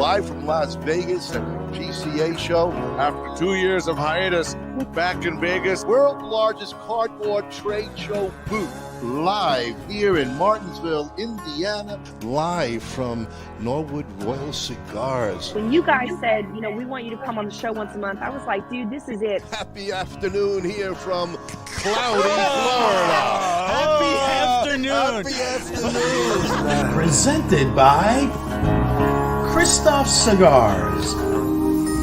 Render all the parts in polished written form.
live from Las Vegas at the GCA show. After 2 years of hiatus, we're back in Vegas. World's largest cardboard trade show booth. Live here in Martinsville, Indiana. Live from Norwood Royal Cigars. When you guys said, we want you to come on the show once a month, I was like, dude, this is it. Happy afternoon here from cloudy Florida. Happy afternoon. Happy afternoon. Presented by Kristoff Cigars,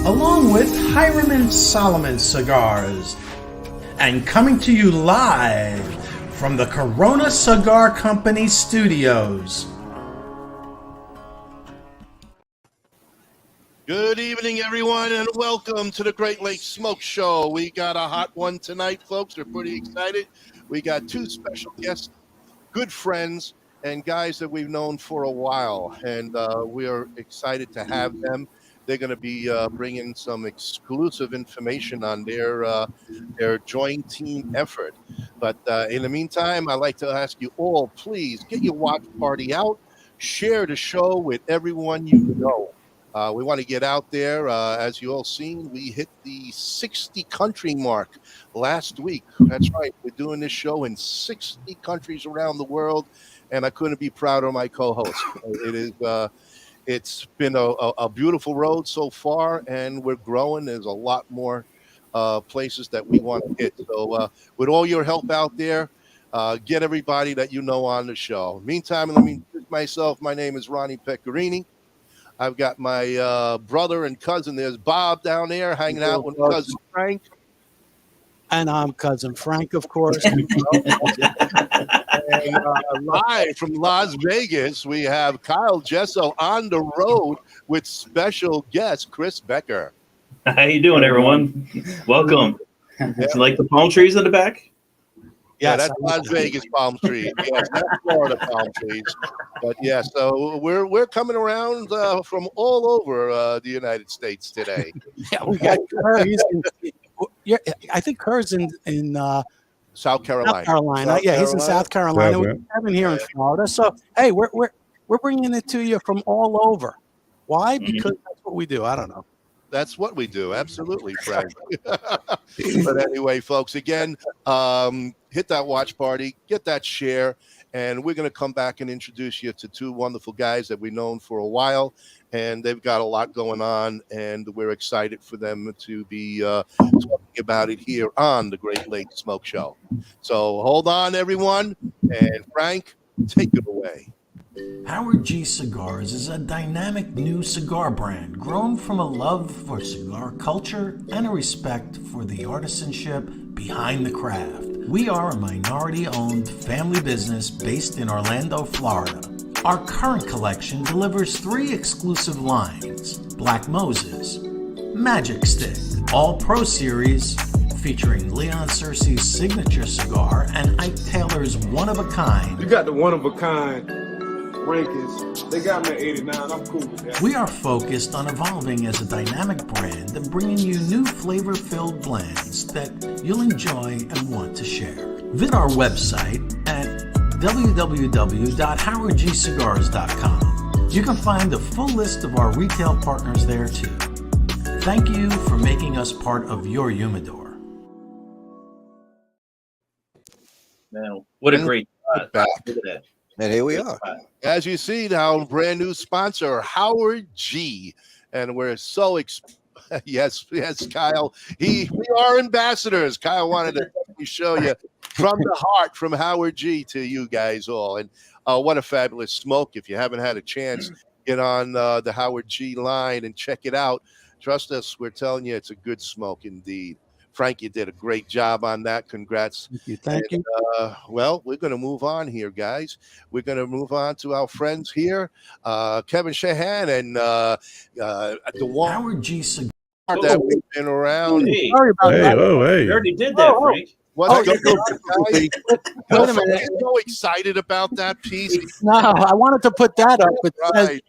along with Hiram Solomon Cigars, and coming to you live from the Corona Cigar Company studios. Good evening, everyone, and welcome to the Great Lakes Smoke Show. We got a hot one tonight, folks. We're pretty excited. We got two special guests, good friends, and guys that we've known for a while, and we are excited to have them. They're going to be bringing some exclusive information on their joint team effort. But in the meantime, I'd like to ask you all, please get your watch party out, share the show with everyone you know. We want to get out there. As you all seen, we hit the 60 country mark last week. That's right. We're doing this show in 60 countries around the world, and I couldn't be prouder of my co-host. It's been a beautiful road so far, and we're growing. There's a lot more places that we want to hit. So with all your help out there, get everybody that you know on the show. Meantime, let me introduce myself. My name is RnA Pecorini. I've got my brother and cousin. There's Bob down there hanging out with cousin Frank. And I'm cousin Frank, of course. And live from Las Vegas, we have Kyle Jesso on the road with special guest Chris Berger. How you doing, everyone? Welcome. Yeah. You like the palm trees in the back? Yeah, that's Las Vegas palm trees. Yes, that's Florida palm trees. But yeah, so we're coming around from all over the United States today. Yeah, we got Kerr. I think Kerr's in South Carolina. South Carolina. He's in South Carolina. We're having here in Florida. So hey, we're bringing it to you from all over. Why? Because that's what we do. I don't know. That's what we do. Absolutely, Frank. But anyway, folks, again, hit that watch party, get that share, and we're going to come back and introduce you to two wonderful guys that we've known for a while, and they've got a lot going on, and we're excited for them to be talking about it here on the Great Lakes Smoke Show. So hold on, everyone, and Frank, take it away. Howard G Cigars is a dynamic new cigar brand grown from a love for cigar culture and a respect for the artisanship behind the craft. We are a minority-owned family business based in Orlando, Florida. Our current collection delivers 3 exclusive lines: Black Moses, Magic Stick, All Pro Series, featuring Leon Searcy's signature cigar and Ike Taylor's one-of-a-kind. You got the one-of-a-kind rankings. They got me at 89. I'm cool with that. We are focused on evolving as a dynamic brand and bringing you new flavor-filled blends that you'll enjoy and want to share. Visit our website at www.howardgcigars.com. You can find a full list of our retail partners there too. Thank you for making us part of your humidor. Man, what a great back. Look at that. And here we are. As you see now, brand new sponsor, Howard G. And we're so yes, Kyle. We are ambassadors. Kyle wanted to show you from the heart, from Howard G to you guys all. And what a fabulous smoke. If you haven't had a chance, get on the Howard G line and check it out. Trust us, we're telling you it's a good smoke indeed. Frank, you did a great job on that. Congrats. Thank you. Well, we're going to move on here, guys. We're going to move on to our friends here, Kevin Shahan and the one Howard G Cigar that we've been around. Hey, Sorry about that. we already did that, Frank. What's Oh, going on, guys? Wait a minute. He's so excited about that piece. No, I wanted to put that up. It says,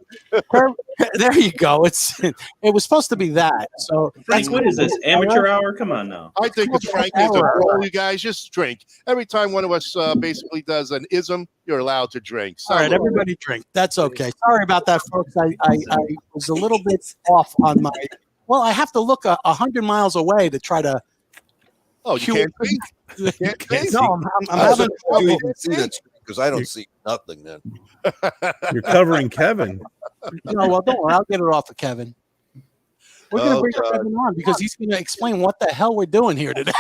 Right. there you go. It was supposed to be that. So Frank, what is this? Amateur hour? Come on now. I think it's Frank is a role, you guys. Just drink. Every time one of us basically does an ism, you're allowed to drink. All right, everybody drink. That's okay. Sorry about that, folks. I was a little bit off on my. Well, I have to look 100 miles away to try to. Oh, you can't think? Can't think? No, I'm having trouble. Because I don't see nothing then. You're covering Kevin. No, well, don't worry. I'll get it off of Kevin. We're going to bring God. Kevin on because he's going to explain what the hell we're doing here today.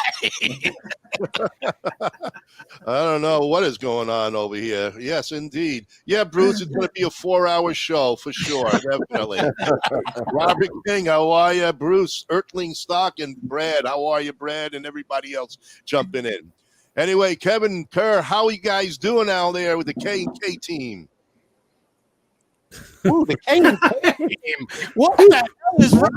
I don't know what is going on over here. Yes, indeed. Yeah, Bruce, it's going to be a 4-hour show for sure. Definitely. Robert King, how are you? Bruce, Ertling Stock, and Brad. How are you, Brad? And everybody else jumping in. Anyway, Kevin Kerr, how are you guys doing out there with the K&K team? Ooh, the K&K team. What the hell is wrong?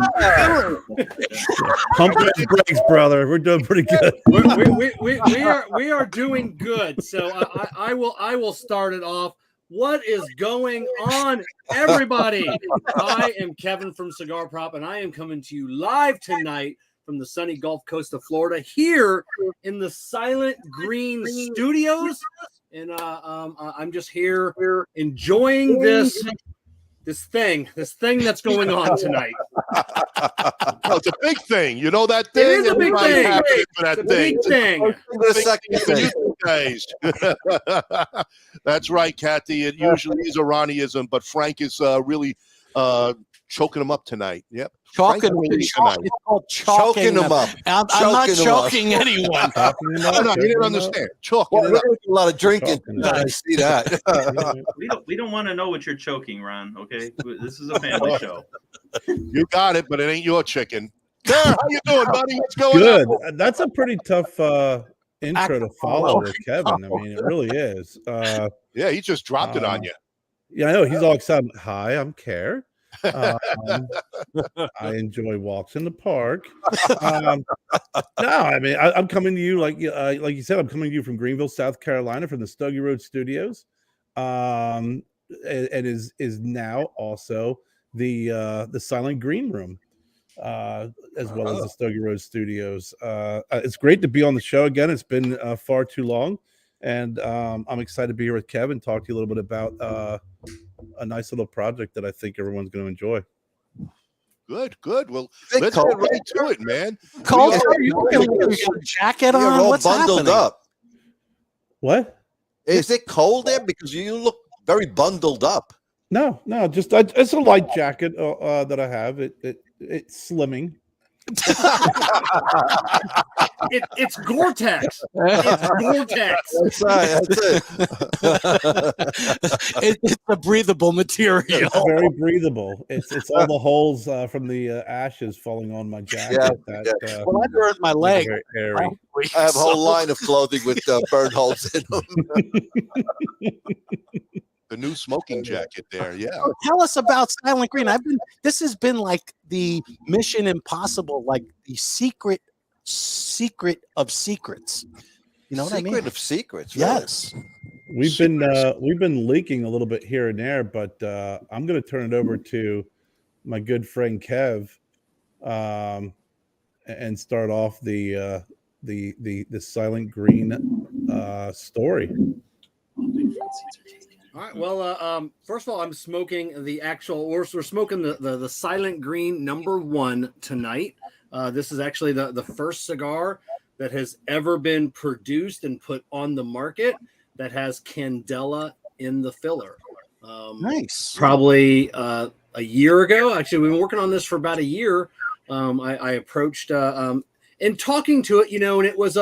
Pump those brakes, brother. We're doing pretty good. We are doing good. So I will start it off. What is going on, everybody? I am Kevin from Cigar Prop, and I am coming to you live tonight from the sunny Gulf Coast of Florida here in the Sylent Green Studios. And I'm just here enjoying this thing that's going on tonight. Oh, it's a big thing. You know that thing? It is a big Everybody's thing. happy for that It's a big thing. The second thing. Guys. That's right, Kathy. It usually is Iranianism, but Frank is really choking him up tonight. Yep. Chalking Frank's tonight. It's called chalking Choking him up. I'm not Choking him choking anyone. No, you didn't understand. Choking Well, it up. there's a lot of drinking. Choking I see that. We don't want to know what you're choking, Ron. Okay, this is a family show. You got it, but it ain't your chicken. Kerr, how you doing, buddy? What's going Good. on? That's a pretty tough intro to follow with Kevin. I mean, it really is. Yeah, he just dropped it on you. Yeah, I know. He's all excited. Hi, I'm Kerr. I enjoy walks in the park. No, I mean, I'm coming to you like you said. I'm coming to you from Greenville, South Carolina, from the Stogie Road Studios, and is now also the Sylent Green Room, as well as the Stogie Road Studios. It's great to be on the show again. It's been far too long, and I'm excited to be here with Kevin. Talk to you a little bit about a nice little project that I think everyone's going to enjoy. Good. Well, Hey, let's Cole. get right to it, man. Cole, We are- are you looking like you got a jacket You're on? all What's bundled happening? up. What? Is it cold there? Because you look very bundled up. No, just it's a light jacket that I have. It's slimming. It's Gore-Tex. It's Gore-Tex. That's right. That's it. It's a breathable material. It's very breathable. It's all the holes from the ashes falling on my jacket. Yeah, Well, I burned my leg. Very airy. I have a whole line of clothing with burn holes in them. the new smoking jacket there. Yeah. Tell us about Sylent Green. This has been like the Mission Impossible, like the secret of secrets. You know what I mean? Secret of secrets. Really. Yes. We've been leaking a little bit here and there, but I'm going to turn it over to my good friend Kev, and start off the Sylent Green story. All right. Well, first of all, I'm smoking the actual. We're smoking the Sylent Green #1 tonight. This is actually the first cigar that has ever been produced and put on the market that has candela in the filler. Nice. Probably a year ago. Actually, we've been working on this for about a year. I approached and talking to it, and it was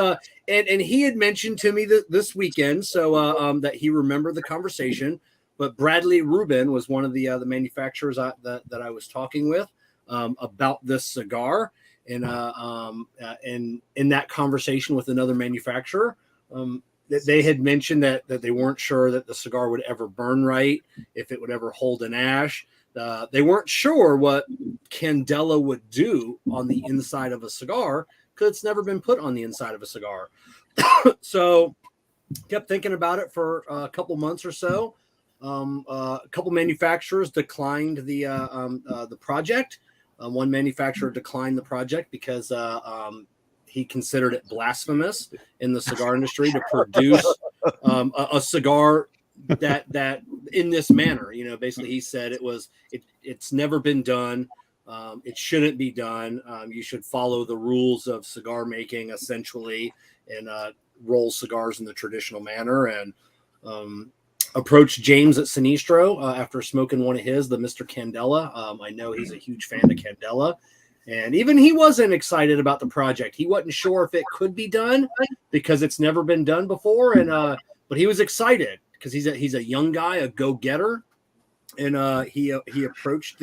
and he had mentioned to me that this weekend, so that he remembered the conversation. But Bradley Rubin was one of the manufacturers that I was talking with about this cigar, and in that conversation with another manufacturer, that they had mentioned that they weren't sure that the cigar would ever burn right, if it would ever hold an ash. They weren't sure what candela would do on the inside of a cigar, because it's never been put on the inside of a cigar. So kept thinking about it for a couple months or so. A couple manufacturers declined the project. One manufacturer declined the project because he considered it blasphemous in the cigar industry to produce a cigar that in this manner. Basically he said it's never been done. It shouldn't be done. You should follow the rules of cigar making essentially, and roll cigars in the traditional manner. And approached James at Sinistro after smoking one of his, the Mr. Candela. I know he's a huge fan of Candela, and even he wasn't excited about the project. He wasn't sure if it could be done because it's never been done before. And but he was excited because he's a young guy, a go-getter, and he approached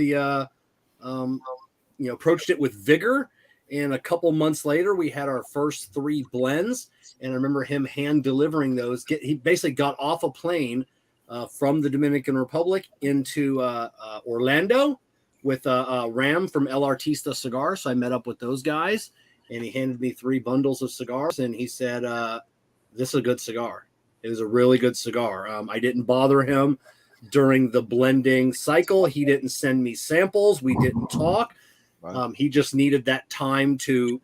approached it with vigor. And a couple months later, we had our first 3 blends. And I remember him hand delivering those. He basically got off a plane from the Dominican Republic into Orlando with Ram from El Artista Cigars. So I met up with those guys, and he handed me 3 bundles of cigars. And he said, this is a good cigar. It was a really good cigar. I didn't bother him during the blending cycle. He didn't send me samples. We didn't talk. He just needed that time to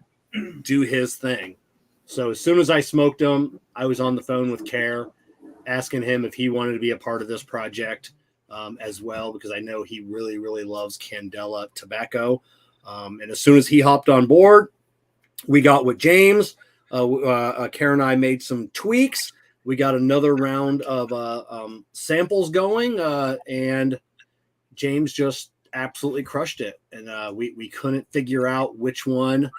do his thing. So as soon as I smoked him, I was on the phone with Kerr, asking him if he wanted to be a part of this project as well, because I know he really, really loves Candela tobacco. And as soon as he hopped on board, we got with James. Kerr and I made some tweaks. We got another round of samples going, and James just absolutely crushed it. And we couldn't figure out which one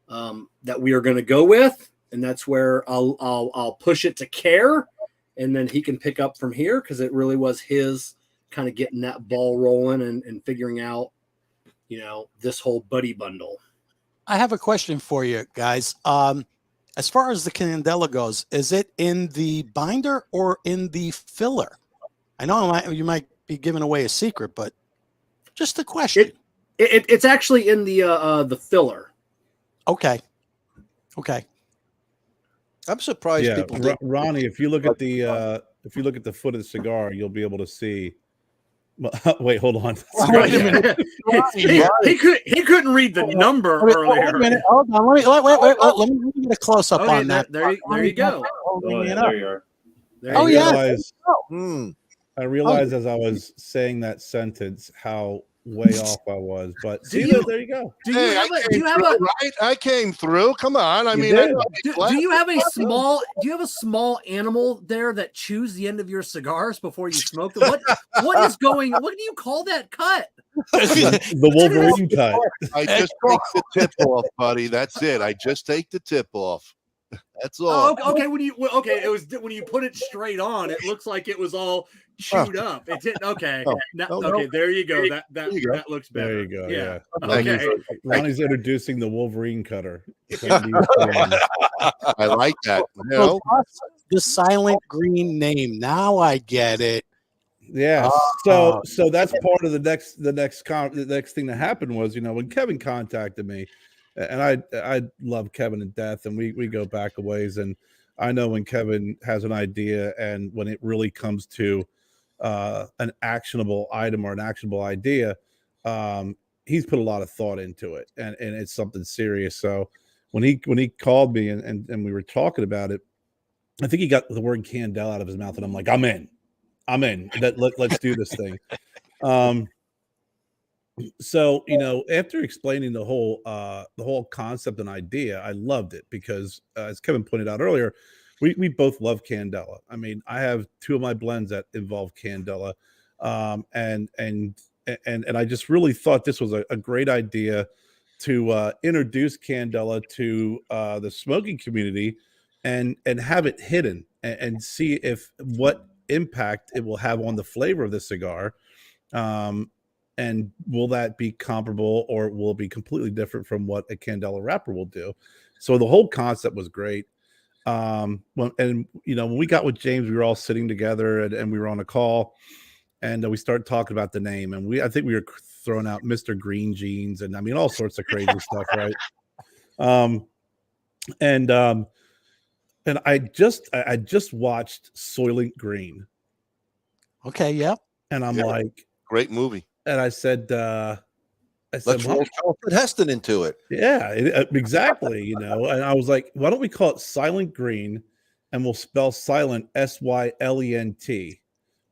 that we are going to go with. And that's where I'll push it to Kerr, and then he can pick up from here, because it really was his kind of getting that ball rolling and figuring out, this whole buddy bundle. I have a question for you guys. As far as the Candela goes, is it in the binder or in the filler? I know you might be giving away a secret, but just a question. It's actually in the filler. Okay. I'm surprised people didn't. Ronnie, if you look at the foot of the cigar, you'll be able to see. Wait, hold on. Wait a minute. He couldn't read the number earlier. Wait a minute. Hold on. Let me get a close up on that. There you go. There you are. I realized as I was saying that sentence how way off I was, but there you go. I came through. Come on. I mean, do you have a small animal there that chews the end of your cigars before you smoke them? What do you call that cut? The Wolverine cut. I just take the tip off, buddy. That's it. I just take the tip off. That's all. Oh, okay. It was when you put it straight on, it looks like it was all chewed up. It didn't. Okay. There you go. That looks better. There you go. Yeah. Okay. Ronnie's introducing the Wolverine cutter. I like that. The Sylent Green name. Now I get it. Yeah. So that's part of the next thing that happened was, when Kevin contacted me, and I love Kevin to death, and we go back a ways, and I know when Kevin has an idea and when it really comes to an actionable item or an actionable idea, he's put a lot of thought into it, and it's something serious. So when he called me and we were talking about it, I think he got the word Candela out of his mouth, and I'm like, I'm in. Let's do this thing. So, after explaining the whole concept and idea, I loved it because, as Kevin pointed out earlier, we both love Candela. I mean, I have 2 of my blends that involve Candela, and I just really thought this was a great idea to introduce Candela to the smoking community and have it hidden and see what impact it will have on the flavor of the cigar. And will that be comparable, or will it be completely different from what a Candela wrapper will do? So the whole concept was great. When we got with James, we were all sitting together and we were on a call, and we started talking about the name. And I think we were throwing out Mr. Green Jeans and all sorts of crazy stuff, right? And I just watched Soylent Green, Okay, yeah. and I'm Yeah. like, Great movie. and I said, Let's well, roll Charlton Heston into it. yeah, exactly. You know, and I was like, why don't we call it Sylent Green, and we'll spell silent Sylent,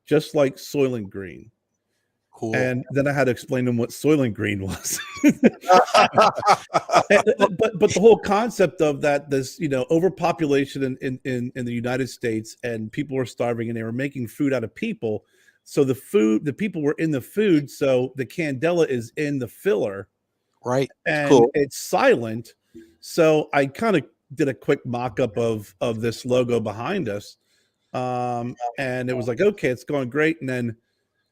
just like Soylent Green. Cool. And then I had to explain to them what Soylent Green was. but the whole concept of that, this, you know, overpopulation in the United States, and people were starving, and they were making food out of people. So the people were in the food. So the candela is in the filler, Right. and Cool. it's silent. So I kind of did a quick mock-up of this logo behind us, and it was like, okay, it's going great. And then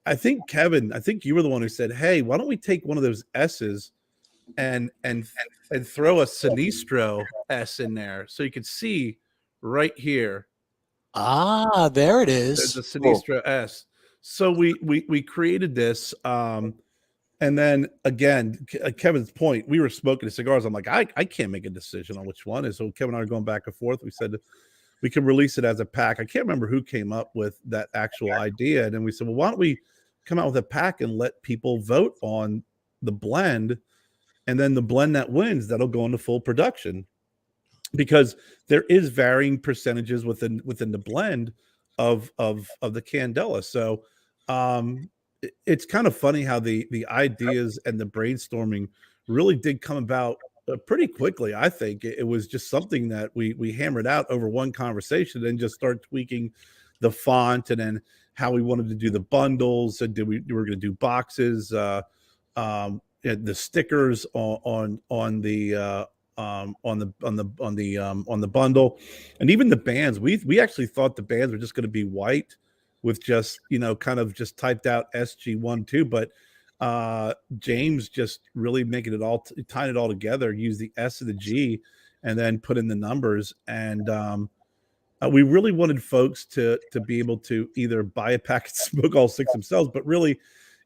I think Kevin, you were the one who said, hey, why don't we take one of those S's and throw a Sinistro S in there, so you could see right here Ah, there it there's is. a Sinistro S. So we created this, and then again, Kevin's point, we were smoking the cigars. I'm like, I can't make a decision on which one is. So Kevin and I are going back and forth. We said we can release it as a pack. I can't remember who came up with that actual idea, and then we said, well, why don't we come out with a pack and let people vote on the blend, and then the blend that wins, that'll go into full production, because there is varying percentages within the blend of the candela. So it's kind of funny how the ideas and the brainstorming really did come about pretty quickly. I think it was just something that we hammered out over one conversation, and just start tweaking the font, and then how we wanted to do the bundles, and we were going to do boxes, the stickers on the bundle, and even the bands. We actually thought the bands were just going to be white with just, you know, kind of just typed out SG12, but James just really making it all, tying it all together, use the S and the G, and then put in the numbers. And we really wanted folks to be able to either buy a pack and smoke all 6 themselves, but really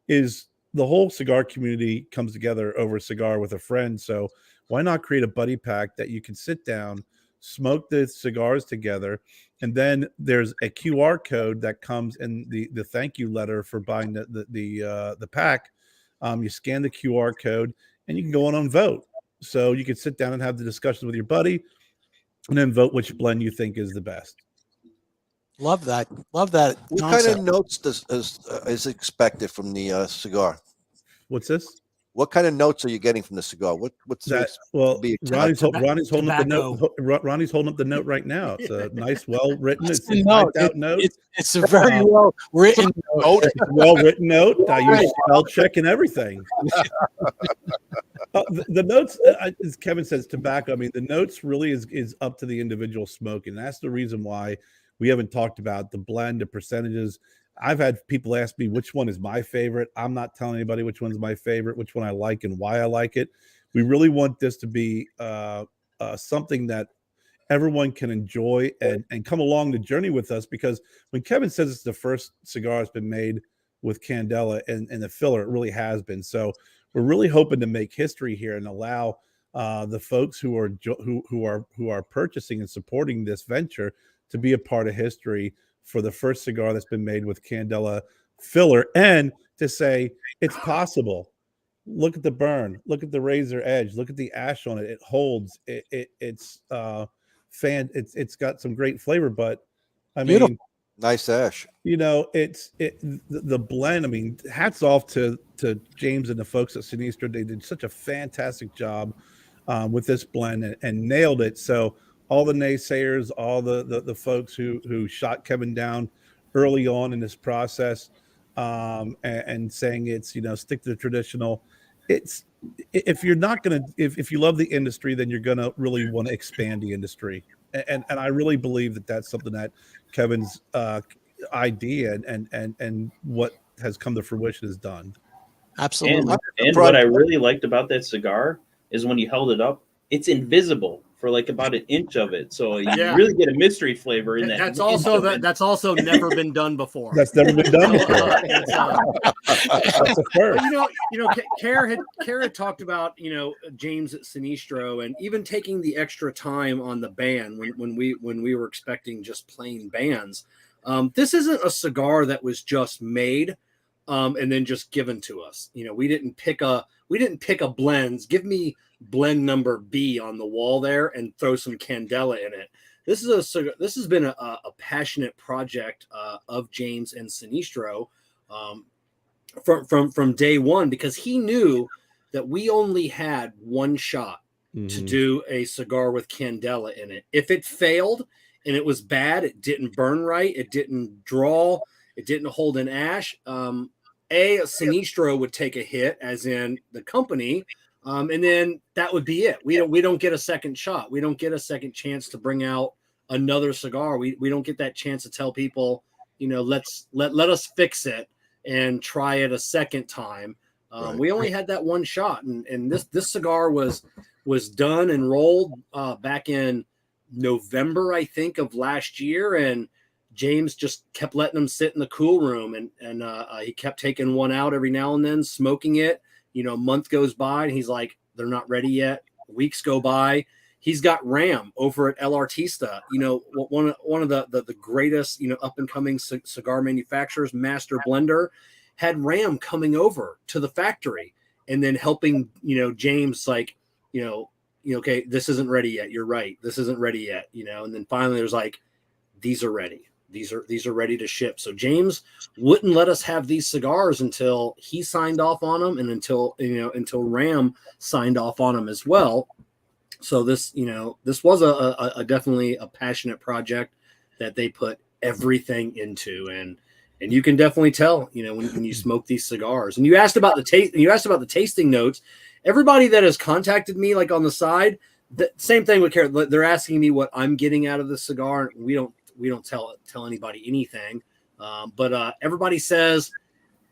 is the whole cigar community comes together over a cigar with a friend. So why not create a buddy pack that you can sit down, smoke the cigars together, and then there's a QR code that comes in the thank you letter for buying the pack. You scan the QR code, and you can go on and vote. So you can sit down and have the discussions with your buddy, and then vote which blend you think is the best. Love that. Love that. What concept. kind of notes is expected from the cigar? What's this? What kind of notes are you getting from the cigar? What's That? Well, be Ronnie's holding up the tobacco. note. Ronnie's holding up the note right now. It's a nice, well written. It's a note. typed out note. It's a very well written note. It's a well written note. I use spell check and everything. The notes, as Kevin says, tobacco. I mean, the notes really is up to the individual smoking. That's the reason why we haven't talked about the blend, the percentages. I've had people ask me which one is my favorite. I'm not telling anybody which one's my favorite, which one I like, and why I like it. We really want this to be something that everyone can enjoy and come along the journey with us, because when Kevin says it's the first cigar that's been made with candela and the filler, it really has been. So we're really hoping to make history here and allow the folks who are purchasing and supporting this venture to be a part of history for the first cigar that's been made with candela filler, and to say it's possible. Look at the burn, look at the razor edge, look at the ash on it. It holds. It's got some great flavor, but I mean, Beautiful. nice ash? you know, the blend. I mean, hats off to James and the folks at Sinistro. They did such a fantastic job with this blend and nailed it. So all the naysayers, all the folks who shot Kevin down early on in this process, and saying it's, you know, stick to the traditional. It's, if you're not going to, if you love the industry, then you're going to really want to expand the industry. And I really believe that that's something that Kevin's idea and what has come to fruition has done. Absolutely. And what I really liked about that cigar is when you held it up, it's invisible for like about an inch of it. So you Yeah. really get a mystery flavor in that. That's inch also of it. that's also never been done before. That's never been done before. It's, That's a first. Well, Kerr had talked about James at Sinistro, and even taking the extra time on the band when we were expecting just plain bands. This isn't a cigar that was just made and then just given to us. We didn't pick a blends. Give me blend number B on the wall there and throw some candela in it. This has been a passionate project of James and Sinistro from day one, because he knew that we only had one shot to do a cigar with candela in it. If it failed and it was bad, it didn't burn right, it didn't draw, it didn't hold an ash, a Sinistro would take a hit, as in the company, and then that would be it. We don't get a second shot. We don't get a second chance to bring out another cigar. We don't get that chance to tell people, let us fix it and try it a second time. We only had that one shot, and this cigar was done and rolled back in November, I think, of last year, and James just kept letting them sit in the cool room, and he kept taking one out every now and then, smoking it. A month goes by, and he's like, they're not ready yet. Weeks go by. He's got Ram over at El Artista, one of the greatest, up and coming cigar manufacturers, master blender, had Ram coming over to the factory and then helping, James, like, okay, this isn't ready yet. You're right. This isn't ready yet. And then finally there's like, these are ready. These are ready to ship. So James wouldn't let us have these cigars until he signed off on them, and until Ram signed off on them as well. So this was a definitely a passionate project that they put everything into, and you can definitely tell, when you smoke these cigars. And you asked about the taste. You asked about the tasting notes. Everybody that has contacted me, like on the side, the same thing with Kerr. They're asking me what I'm getting out of the cigar. We don't tell anybody anything, but everybody says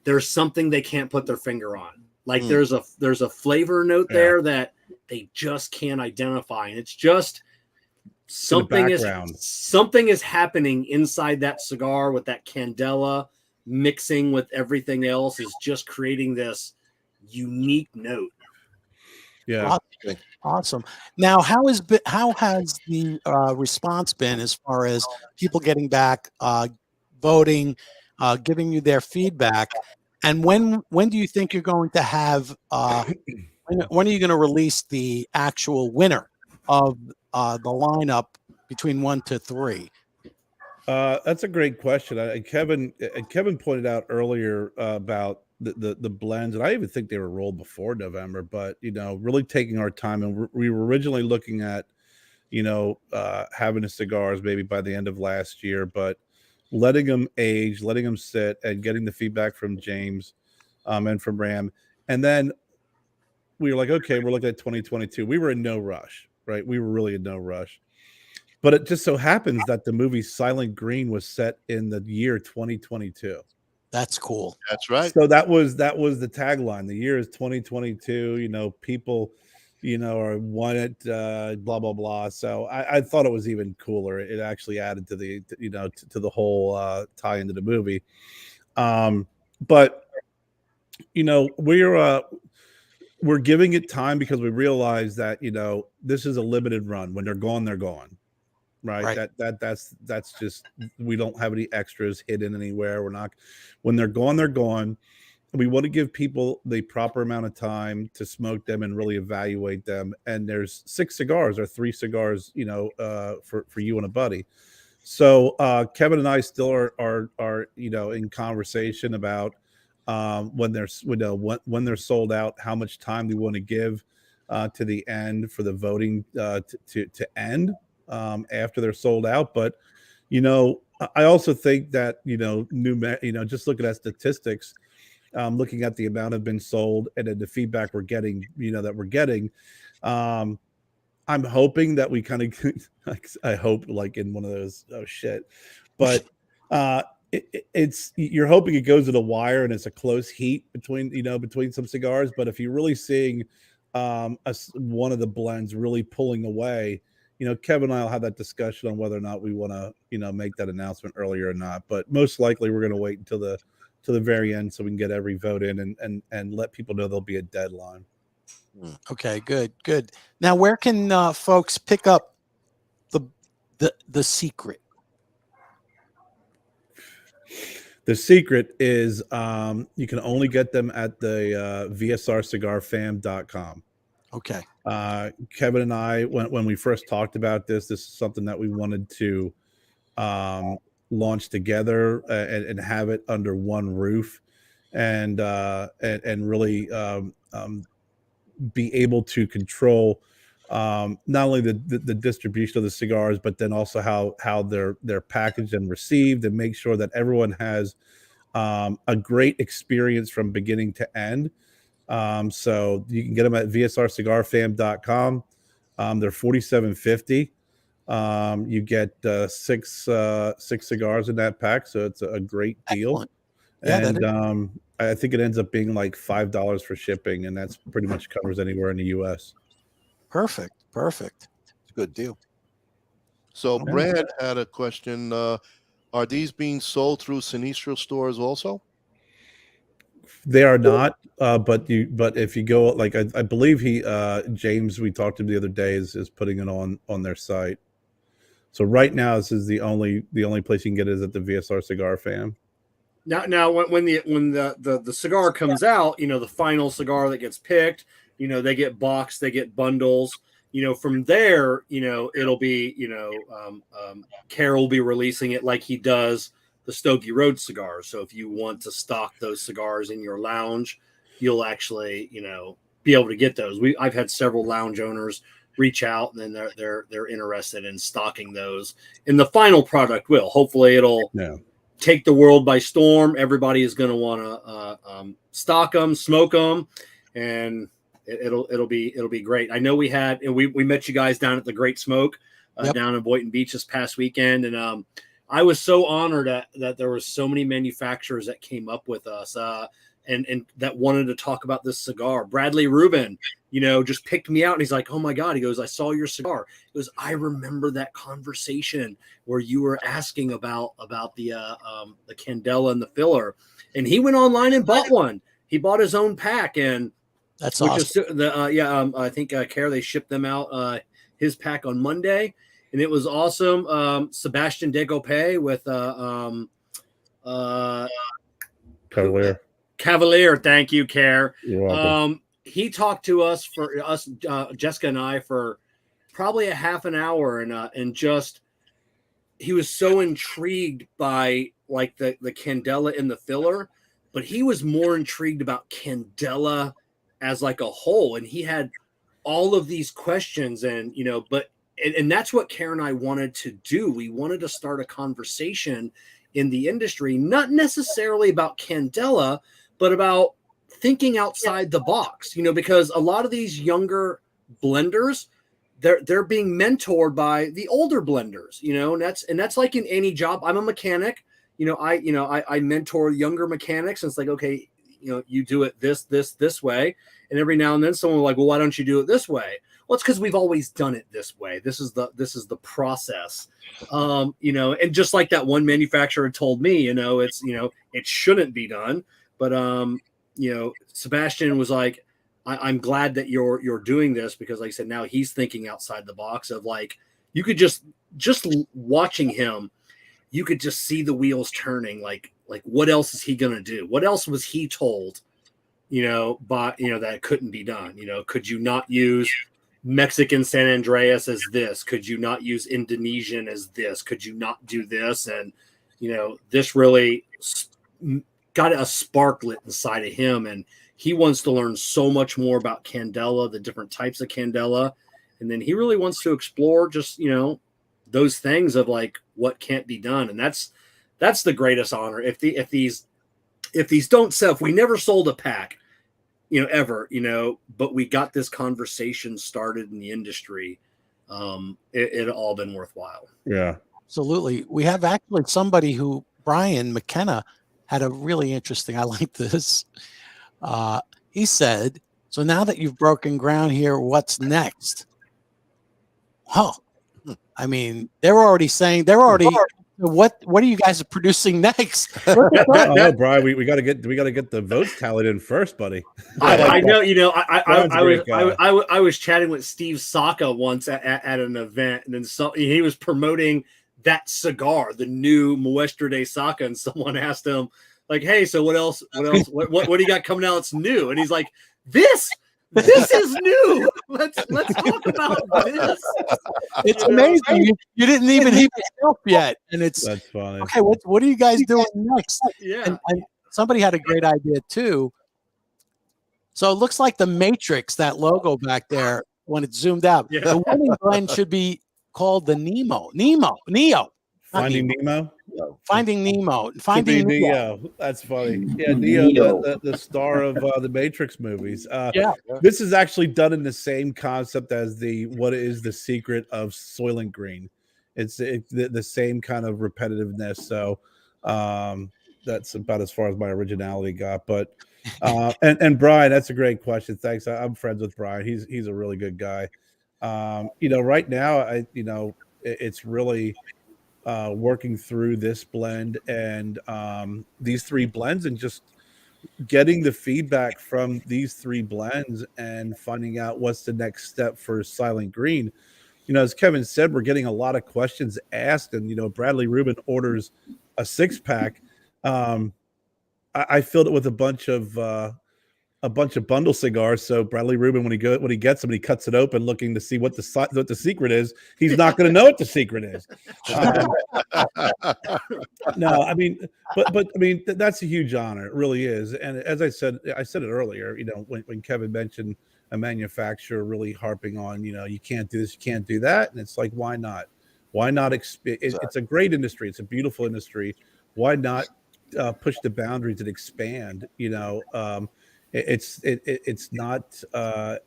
there's something they can't put their finger on. Like there's a flavor note there that they just can't identify, and it's just something is happening inside that cigar with that candela mixing with everything else, is just creating this unique note. Yeah. Awesome. Now, how has the response been as far as people getting back, voting, giving you their feedback? And when do you think you're going to have? When are you going to release the actual winner of the lineup between 1 to 3? That's a great question. Kevin pointed out earlier about the blends, and I even think they were rolled before November, but really taking our time, and we were originally looking at having the cigars maybe by the end of last year, but letting them age, letting them sit, and getting the feedback from James and from Ram, and then we were like, okay, we're looking at 2022. We were in no rush, right? We were really in no rush. But it just so happens that the movie Sylent Green was set in the year 2022. That's cool. That's right. So that was the tagline. The year is 2022. People, are want it, blah blah blah. So I thought it was even cooler. It actually added to the to the whole tie into the movie. But we're giving it time because we realize that this is a limited run. When they're gone, they're gone. Right. That's just, we don't have any extras hidden anywhere. When they're gone, they're gone. We want to give people the proper amount of time to smoke them and really evaluate them. And there's 6 cigars or 3 cigars, for you and a buddy. So Kevin and I still are in conversation about when they're sold out, how much time we want to give to the end for the voting to end. After they're sold out. But I also think that just looking at statistics, looking at the amount have been sold and then the feedback we're getting, I'm hoping that we kind of I hope like in one of those but it's you're hoping it goes to the wire and it's a close heat between some cigars. But if you're really seeing one of the blends really pulling away, Kevin and I will have that discussion on whether or not we want to, make that announcement earlier or not. But most likely we're going to wait until the very end so we can get every vote in and let people know there'll be a deadline. Okay, good. Now, where can folks pick up the secret? The secret is you can only get them at the VSRCigarFam.com. Okay. Kevin and I, when we first talked about this is something that we wanted to launch together and have it under one roof and really be able to control not only the distribution of the cigars, but then also how they're packaged and received, and make sure that everyone has a great experience from beginning to end. So you can get them at VSRCigarFam.com. They're $47.50. You get six cigars in that pack, so it's a great deal. Excellent. Yeah, and I think it ends up being like $5 for shipping, and that's pretty much covers anywhere in the U.S. Perfect. It's a good deal. So Brad had a question. Are these being sold through Sinistro stores also? They are not, but if you go, like I believe James, we talked to him the other day, is putting it on their site. So right now, this is the only place you can get it is at the VSR Cigar Fam. Now when the cigar comes out, the final cigar that gets picked, they get boxed, they get bundles. From there, it'll be, Kerr will be releasing it like he does the Stogie Road cigars. So if you want to stock those cigars in your lounge, you'll actually, be able to get those. I've had several lounge owners reach out, and then they're interested in stocking those. And the final product will, hopefully it'll take the world by storm. Everybody is going to want to stock them, smoke them, and it'll be great. I know we met you guys down at the Great Smoke down in Boynton Beach this past weekend, and I was so honored that there were so many manufacturers that came up with us and that wanted to talk about this cigar. Bradley Rubin, just picked me out, and he's like, "Oh my God," he goes, "I saw your cigar." He goes, "I remember that conversation where you were asking about the Candela and the filler," and he went online and bought one. He bought his own pack, and that's awesome. I think Kerr, they shipped them out his pack on Monday. And it was awesome. Sebastian Degope with Cavalier. Thank you, Kerr. You're welcome. He talked to us Jessica and I, for probably a half an hour, and just he was so intrigued by like the Candela in the filler, but he was more intrigued about Candela as like a whole, and he had all of these questions, and And that's what Kerr and I wanted to do. We wanted to start a conversation in the industry, not necessarily about Candela, but about thinking outside the box, because a lot of these younger blenders, they're being mentored by the older blenders, and that's like in any job. I'm a mechanic, I mentor younger mechanics, and it's like, okay, you do it this way. And every now and then someone will like, well, why don't you do it this way? Well, it's because we've always done it this way. This is the process, and just like that one manufacturer told me, it's, it shouldn't be done. But, Sebastian was like, I'm glad that you're doing this, because like I said, now he's thinking outside the box of like, you could just watching him, you could just see the wheels turning. Like what else is he going to do? What else was he told, that it couldn't be done? Could you not use Mexican San Andreas as this? Could you not use Indonesian as this? Could you not do this? And, this really got a spark lit inside of him. And he wants to learn so much more about Candela, the different types of Candela. And then he really wants to explore just, those things of like what can't be done. And that's the greatest honor. If these don't sell, if we never sold a pack, ever, but we got this conversation started in the industry, it all been worthwhile. Yeah, absolutely. We have actually somebody who, Brian McKenna, had a really interesting, I like this. He said, so now that you've broken ground here, what's next? Oh, I mean, they're already saying what are you guys producing next? Oh, Brian, we got to get the votes tallied in first, buddy. I know. You know, Brian's a great guy. I was chatting with Steve Saka once at an event, and then he was promoting that cigar, the new Muestra de Saka, and someone asked him, like, "Hey, so what else? What do you got coming out that's new?" And he's like, "This is new. Let's talk about this." It's amazing. You didn't even heat yourself yet, and that's funny. Okay, what are you guys doing next? Yeah. And somebody had a great idea too. So it looks like the Matrix, that logo back there, when it's zoomed out. Yeah. The winning blend should be called the Neo. Finding Nemo. Finding Nemo. Finding Neo. That's funny. Yeah, Neo, the star of the Matrix movies. This is actually done in the same concept as what is the secret of Soylent Green. It's the same kind of repetitiveness. So that's about as far as my originality got. But and Brian, that's a great question. Thanks. I'm friends with Brian. He's a really good guy. Right now, it's really working through this blend and these three blends, and just getting the feedback from these three blends and finding out what's the next step for Sylent Green. As Kevin said, we're getting a lot of questions asked, and Bradley Rubin orders a 6-pack. I filled it with a bunch of bundle cigars. So Bradley Rubin, when he gets them, he cuts it open looking to see what the secret is. He's not going to know what the secret is. No, I mean, but I mean, that's a huge honor. It really is. And as I said it earlier, when Kevin mentioned a manufacturer really harping on, you can't do this, you can't do that. And it's like, why not? Why not? It's a great industry. It's a beautiful industry. Why not push the boundaries and expand? It's not.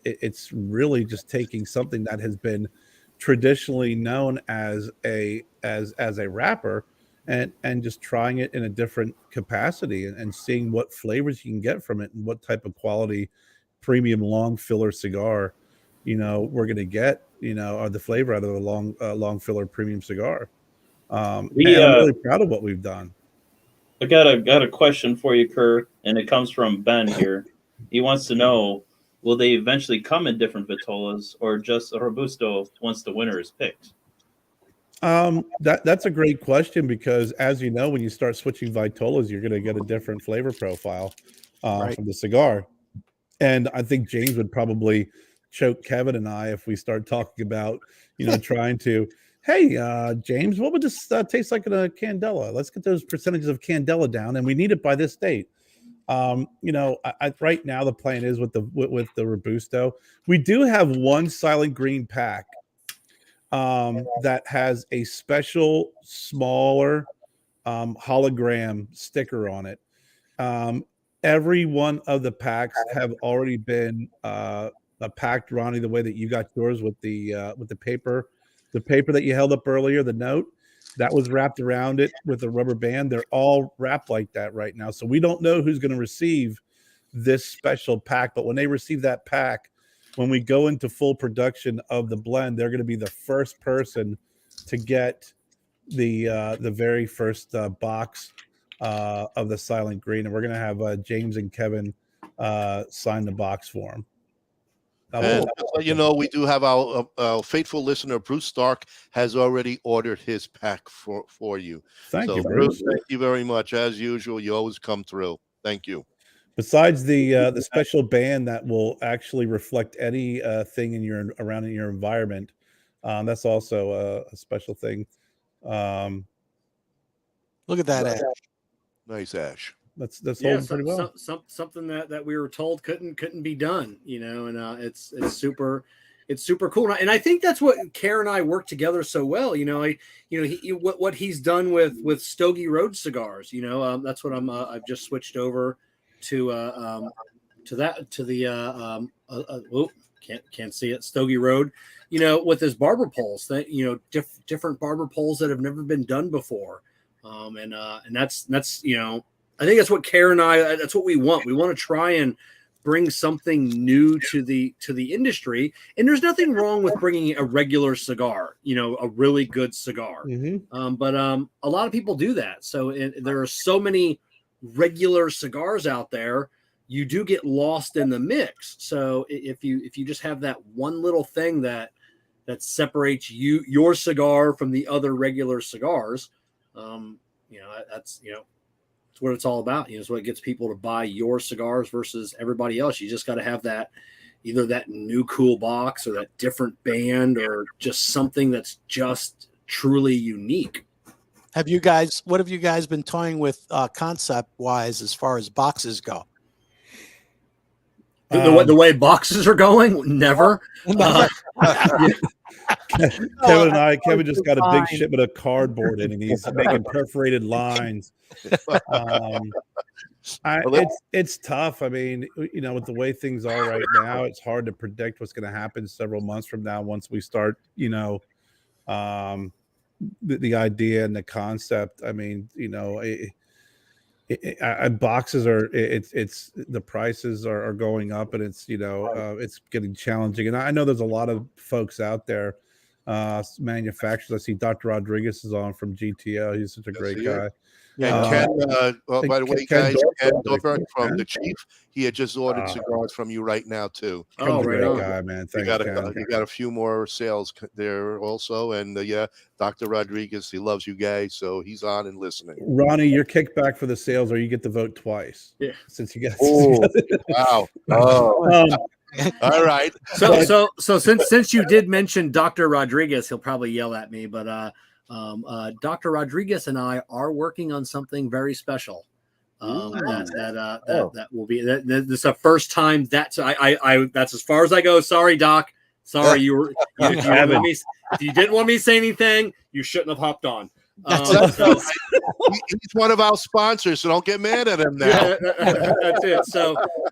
It's really just taking something that has been traditionally known as a wrapper, and just trying it in a different capacity, and seeing what flavors you can get from it, and what type of quality premium long filler cigar we're going to get, or the flavor out of a long filler premium cigar. I'm really proud of what we've done. I got a question for you, Kerr, and it comes from Ben here. He wants to know, will they eventually come in different vitolas, or just a Robusto once the winner is picked? That's a great question, because as you know, when you start switching vitolas, you're going to get a different flavor profile from the cigar. And I think James would probably choke Kevin and I if we start talking about, trying to, hey, James, what would this taste like in a Candela? Let's get those percentages of Candela down, and we need it by this date. Right now the plan is with the Robusto, we do have one Sylent Green pack that has a special smaller hologram sticker on it. Every one of the packs have already been packed, Ronnie, the way that you got yours with the paper that you held up earlier, the note that was wrapped around it with a rubber band. They're all wrapped like that right now. So we don't know who's going to receive this special pack, but when they receive that pack, when we go into full production of the blend, they're going to be the first person to get the very first box of the Sylent Green, and we're going to have James and Kevin sign the box for them. And we do have our faithful listener, Bruce Stark, has already ordered his pack for you. Thank you, Bruce. Thank you very much. As usual, you always come through. Thank you. Besides the special band that will actually reflect any thing around in your environment, that's also a special thing. Look at that ash. Nice ash. That's holding pretty well. Something that we were told couldn't be done, and it's super cool. And I think that's what Kerr and I work together so well. What he's done with Stogie Road cigars. That's what I've just switched over to can't see it, Stogie Road. With his barber poles, that different barber poles that have never been done before, and that's I think that's what Kerr and I, that's what we want. We want to try and bring something new to the industry. And there's nothing wrong with bringing a regular cigar, a really good cigar. But a lot of people do that. So there are so many regular cigars out there, you do get lost in the mix. So if you just have that one little thing that separates your cigar from the other regular cigars, that's what it's all about. It's what gets people to buy your cigars versus everybody else. You just got to have that, either that new cool box or that different band or just something that's just truly unique. What have you guys been toying with concept wise as far as boxes go? The way boxes are going, never. Kevin just got a big shipment of cardboard in, and he's making perforated lines. It's tough. I mean, with the way things are right now, it's hard to predict what's going to happen several months from now once we start, the idea and the concept. I mean, boxes are it's the prices are going up, and it's it's getting challenging. And I know there's a lot of folks out there, manufacturers. I see Dr. Rodriguez is on from GTO. He's such a great guy. Yeah, Ken, by the way, guys, Ken Dorberg from Ken. The Chief, he had just ordered cigars from you right now, too. Oh, great guy, man. Thanks, you got a few more sales there also. And Dr. Rodriguez, he loves you guys, so he's on and listening. Ronnie, your kickback for the sales, or you get to vote twice. Yeah. Since you got wow. Oh. All right. So since you did mention Dr. Rodriguez, he'll probably yell at me, but Dr. Rodriguez and I are working on something very special. That will be this is the first time that's that's as far as I go. Sorry, Doc. Sorry, if you didn't want me to say anything, you shouldn't have hopped on. He's one of our sponsors, so don't get mad at him now. Yeah, that's it.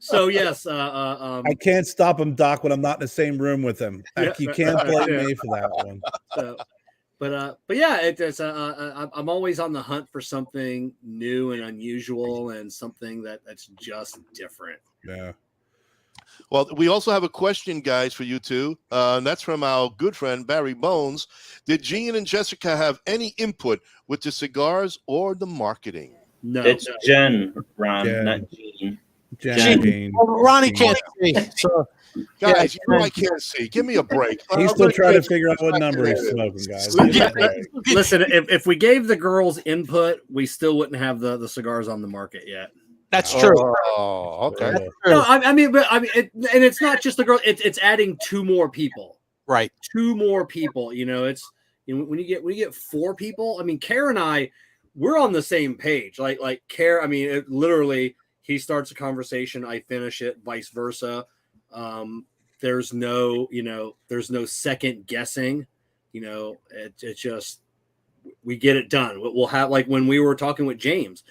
So yes. I can't stop him, Doc, when I'm not in the same room with him. You can't blame me for that one. But yeah, it's I'm always on the hunt for something new and unusual and something that's just different. Yeah. Well, we also have a question, guys, for you two. And that's from our good friend Barry Bones. Did Gene and Jessica have any input with the cigars or the marketing? No, it's Jen, Ron, not Gene. Gene. Ronnie can't see. So, guys, I can't see. Give me a break. He's still trying to figure out what number he's smoking, guys. Listen, if we gave the girls input, we still wouldn't have the cigars on the market yet. That's true. Oh, okay. No, I mean, and it's not just the girl. It's adding two more people. Right. Two more people. It's when you get four people. I mean, Kerr and I, we're on the same page. Like Kerr. I mean, literally, he starts a conversation, I finish it, vice versa. There's no second guessing. It's just we get it done. We'll have, like when we were talking with James,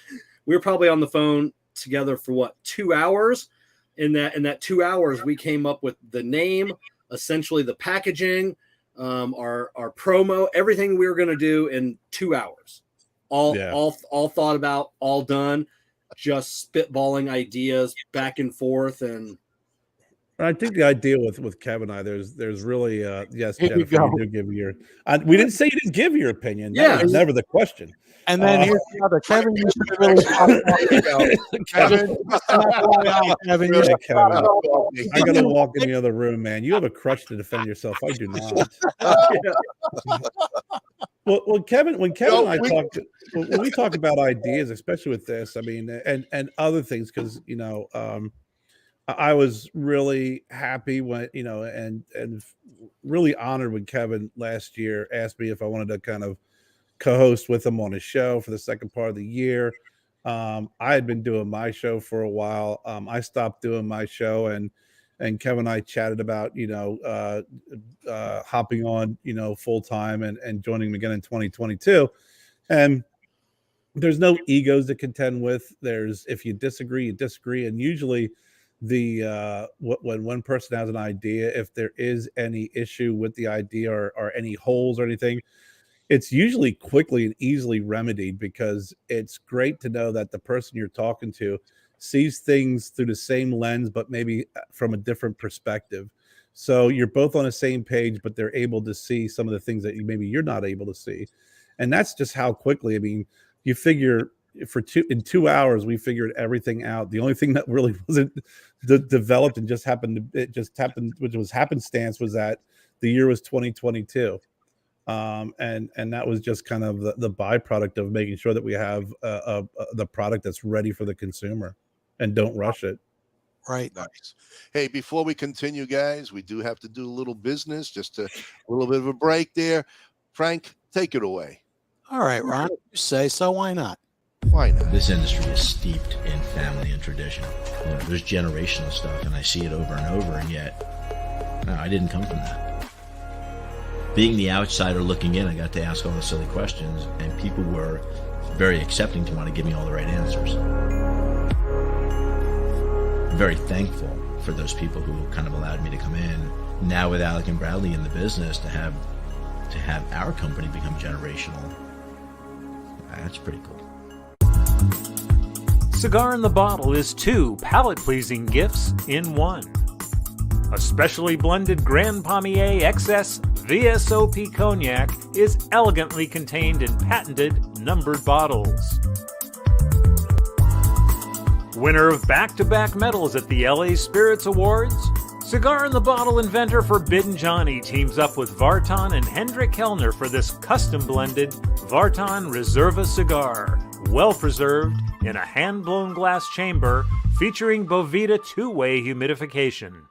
we were probably on the phone together for 2 hours. In that 2 hours, we came up with the name, essentially the packaging, our promo, everything we were going to do in 2 hours. All thought about, all done, just spitballing ideas back and forth. And I think the idea with Kevin and I, there's really yes, Jennifer, you do give your. We didn't say you didn't give your opinion. That was never the question. And then here's the other Kevin. You should really talk about Kevin. I got to walk in the other room, man. You have a crutch to defend yourself. I do not. Well, Kevin, when Kevin and I talk, when we talk about ideas, especially with this, I mean, and other things, because I was really happy when and really honored when Kevin last year asked me if I wanted to kind of co-host with him on his show for the second part of the year. I had been doing my show for a while. I stopped doing my show, and Kevin and I chatted about hopping on full time and joining him again in 2022. And there's no egos to contend with. There's, if you disagree, you disagree, and usually when one person has an idea, if there is any issue with the idea or any holes or anything, it's usually quickly and easily remedied, because it's great to know that the person you're talking to sees things through the same lens, but maybe from a different perspective. So you're both on the same page, but they're able to see some of the things that maybe you're not able to see. And that's just how quickly, I mean, you figure in 2 hours, we figured everything out. The only thing that really wasn't developed and just happened, which was happenstance, was that the year was 2022. And that was just kind of the byproduct of making sure that we have the product that's ready for the consumer and don't rush it. Right. Nice. Hey, before we continue, guys, we do have to do a little business, just a little bit of a break there. Frank, take it away. All right, Ron, you say so. Why not? Why not? This industry is steeped in family and tradition. You know, there's generational stuff, and I see it over and over, and yet, no, I didn't come from that. Being the outsider looking in, I got to ask all the silly questions, and people were very accepting to want to give me all the right answers. I'm very thankful for those people who kind of allowed me to come in. Now with Alec and Bradley in the business, to have our company become generational, that's pretty cool. Cigar in the Bottle is 2 palate-pleasing gifts in 1. A specially blended Grand Pommier XS VSOP cognac is elegantly contained in patented numbered bottles. Winner of back-to-back medals at the LA Spirits Awards, Cigar in the Bottle inventor Forbidden Johnny teams up with Vartan and Hendrik Kellner for this custom-blended Vartan Reserva cigar, well-preserved in a hand-blown glass chamber featuring Bovita 2-way humidification.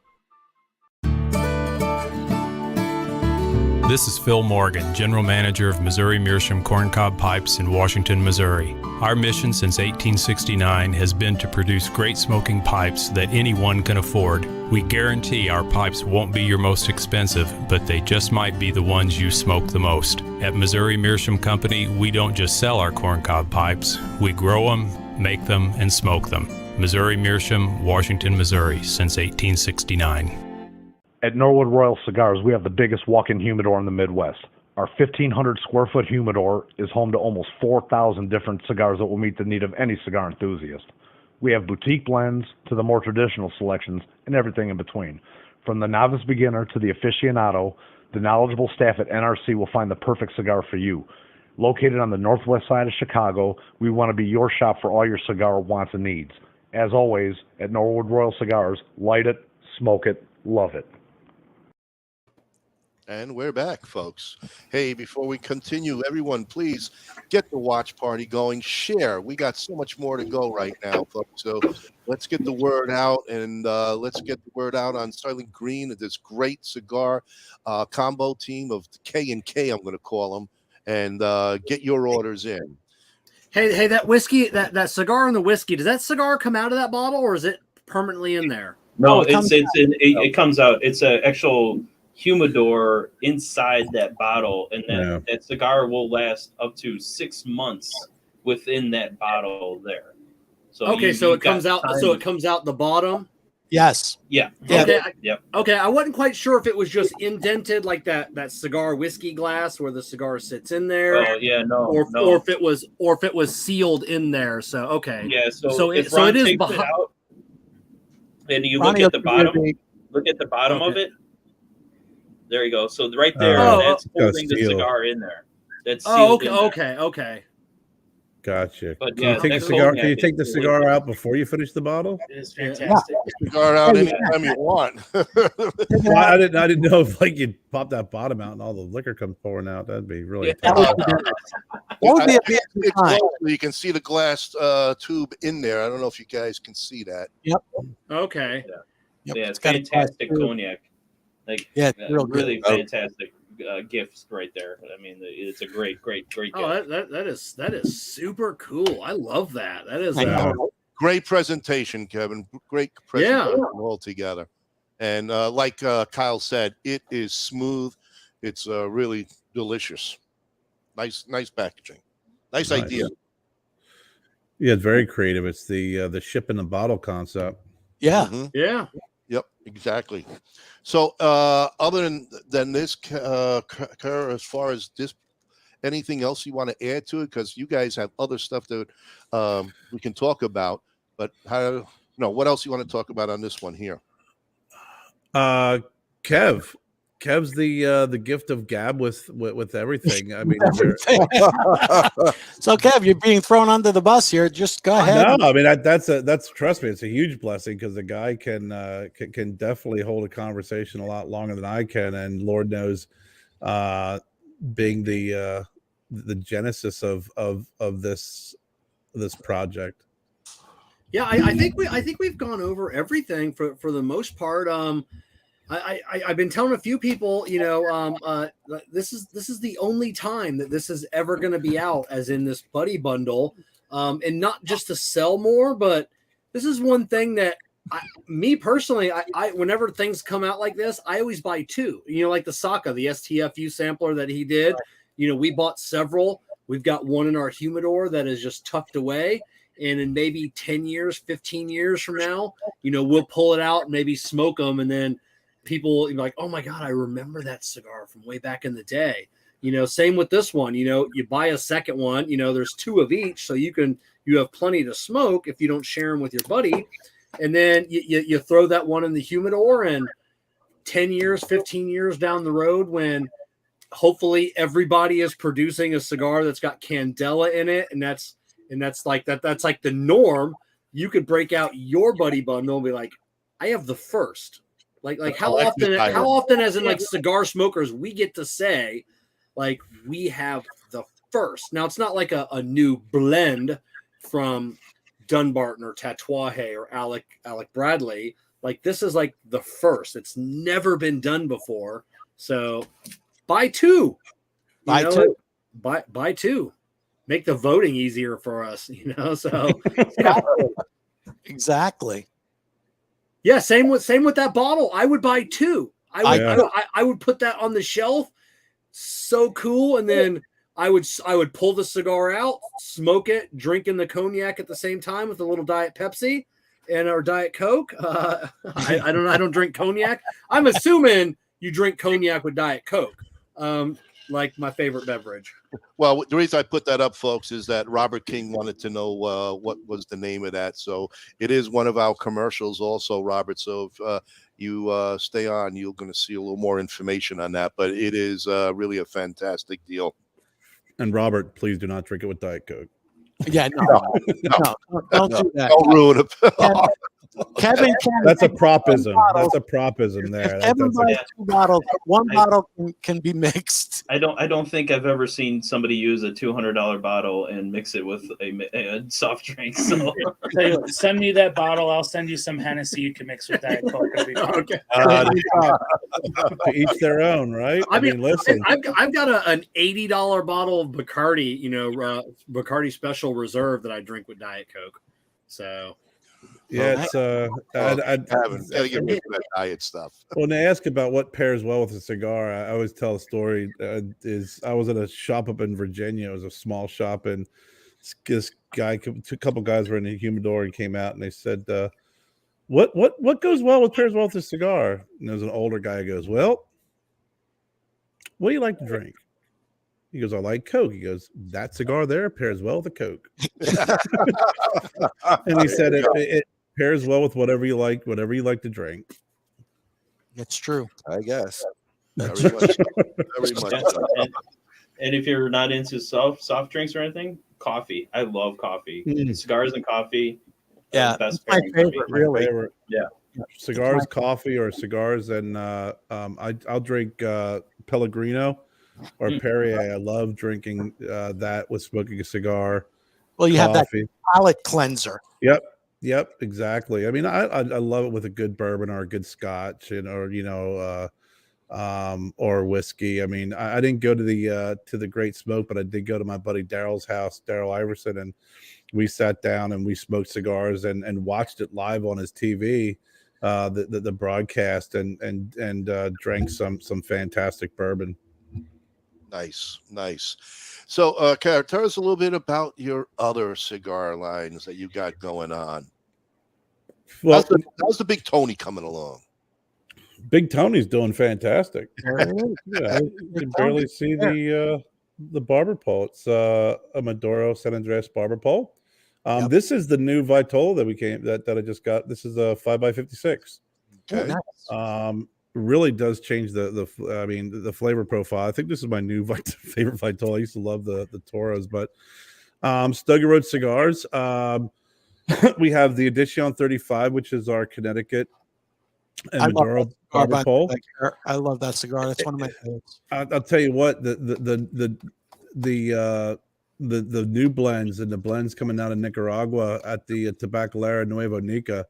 This is Phil Morgan, General Manager of Missouri Meerschaum Corncob Pipes in Washington, Missouri. Our mission since 1869 has been to produce great smoking pipes that anyone can afford. We guarantee our pipes won't be your most expensive, but they just might be the ones you smoke the most. At Missouri Meerschaum Company, we don't just sell our corncob pipes, we grow them, make them, and smoke them. Missouri Meerschaum, Washington, Missouri, since 1869. At Norwood Royal Cigars, we have the biggest walk-in humidor in the Midwest. Our 1,500 square foot humidor is home to almost 4,000 different cigars that will meet the need of any cigar enthusiast. We have boutique blends to the more traditional selections and everything in between. From the novice beginner to the aficionado, the knowledgeable staff at NRC will find the perfect cigar for you. Located on the northwest side of Chicago, we want to be your shop for all your cigar wants and needs. As always, at Norwood Royal Cigars, light it, smoke it, love it. And we're back, folks. Hey, before we continue, everyone, please get the watch party going. Share. We got so much more to go right now, folks. So let's get the word out, and let's get the word out on Sylent Green, this great cigar combo team of K&K, I'm going to call them, and get your orders in. Hey, that whiskey, that cigar and the whiskey, does that cigar come out of that bottle, or is it permanently in there? No, it comes out. It's an actual humidor inside that bottle, and that cigar will last up to 6 months within that bottle there. So okay, so it comes out. So it comes out the bottom. Yes. Yeah. Okay. Yep. Okay, I wasn't quite sure if it was just indented like that cigar whiskey glass where the cigar sits in there. Oh yeah, no. Or if it was sealed in there. So okay. Yeah. So it is behind. Out, and you look at the bottom. Look at the bottom of it. There you go. So right there, that's holding the cigar in there. That's sealed okay. Gotcha. But can you take the cigar out before you finish the bottle? It is fantastic. Cigar out anytime you want. Well, I didn't know if you'd pop that bottom out and all the liquor comes pouring out. That'd be really tough. You can see the glass tube in there. I don't know if you guys can see that. Yep. Okay. Yeah, it's fantastic cognac. Really fantastic gifts right there. I mean, it's a great gift. Oh, that is super cool. I love that. That is great presentation, Kevin. Great presentation altogether. And like Kyle said, it is smooth. It's really delicious. Nice packaging. Nice idea. Yeah, it's very creative. It's the ship in the bottle concept. Yeah. Mm-hmm. Yeah. Yep, exactly. So other than this, Kerr, as far as this, anything else you want to add to it? Because you guys have other stuff that we can talk about. But what else you want to talk about on this one here? Kev's the gift of gab with everything. I mean, so Kev, you're being thrown under the bus here. Just go ahead. No, I mean that's trust me, it's a huge blessing because the guy can definitely hold a conversation a lot longer than I can, and Lord knows, being the genesis of this project. Yeah, I think we've gone over everything for the most part. I've been telling a few people, this is the only time that this is ever going to be out, as in this buddy bundle, and not just to sell more, but this is one thing that me personally, I whenever things come out like this, I always buy two. Like the Saka, the STFU sampler that he did. We bought several. We've got one in our humidor that is just tucked away. And in maybe 10 years, 15 years from now, we'll pull it out and maybe smoke them. And then people will be like, oh my God, I remember that cigar from way back in the day. Same with this one. You buy a second one, there's two of each. So you have plenty to smoke if you don't share them with your buddy. And then you throw that one in the humidor, and 10 years, 15 years down the road, when hopefully everybody is producing a cigar that's got Candela in it, and that's like the norm, you could break out your buddy bundle and be like, I have the first. Like how often as in like cigar smokers we get to say like we have the first. Now it's not like a new blend from Dunbarton or Tatuaje or Alec Bradley. Like this is like the first. It's never been done before. So buy two. Buy two. Make the voting easier for us, So exactly. Yeah, same with that bottle. I would buy two. I would put that on the shelf. So cool. And then I would pull the cigar out, smoke it, drinking the cognac at the same time with a little Diet Pepsi and our Diet Coke. I don't drink cognac. I'm assuming you drink cognac with Diet Coke. Like my favorite beverage. Well, the reason I put that up, folks, is that Robert King wanted to know what was the name of that. So it is one of our commercials also, Robert. So if you stay on, you're going to see a little more information on that. But it is really a fantastic deal. And Robert, please do not drink it with Diet Coke. Yeah, no, don't do that. Don't ruin it. Kevin, that's a propism. That's a propism there. Kevin buys two bottles. One bottle can be mixed. I don't think I've ever seen somebody use a $200 bottle and mix it with a soft drink. So send me that bottle. I'll send you some Hennessy you can mix with Diet Coke. Okay. To each their own, right? I mean, listen. I've got an $80 bottle of Bacardi, Bacardi Special Reserve that I drink with Diet Coke. So. Yeah, it's gotta get rid of that diet stuff. When they ask about what pairs well with a cigar, I always tell a story. Is I was at a shop up in Virginia. It was a small shop, and this guy, a couple guys were in the humidor and came out, and they said, "What goes well with pairs well with a cigar?" And there's an older guy who goes, "Well, what do you like to drink?" He goes, I like Coke. He goes, that cigar there pairs well with a Coke. And he said it pairs well with whatever you like to drink. It's true. I guess. Very much so. And if you're not into soft drinks or anything, coffee. I love coffee. Cigars and coffee. Yeah, best my favorite, really. Yeah. Cigars, coffee, or cigars, and I'll drink Pellegrino or Perrier. I love drinking that with smoking a cigar. Well, you have that palate cleanser. Yep, exactly. I mean, I love it with a good bourbon or a good scotch, or or whiskey. I mean, I didn't go to the Great Smoke, but I did go to my buddy Daryl's house, Daryl Iverson, and we sat down and we smoked cigars and watched it live on his TV, the broadcast, and drank some fantastic bourbon. Nice. So, Kerr, tell us a little bit about your other cigar lines that you got going on. Well, how's the Big Tony coming along? Big Tony's doing fantastic. Yeah, you can barely see the barber pole. It's a Maduro San Andres barber pole. This is the new Vitola that I just got. This is a 5x56. Okay. Really does change the flavor profile. I think this is my new favorite Vitola. I used to love the Toros, but Stuggy Road Cigars. We have the Edition 35, which is our Connecticut and Maduro barber pole. I love that cigar. That's one of my favorites. I'll tell you what, the new blends and the blends coming out of Nicaragua at the Tabacalera Nuevo Nica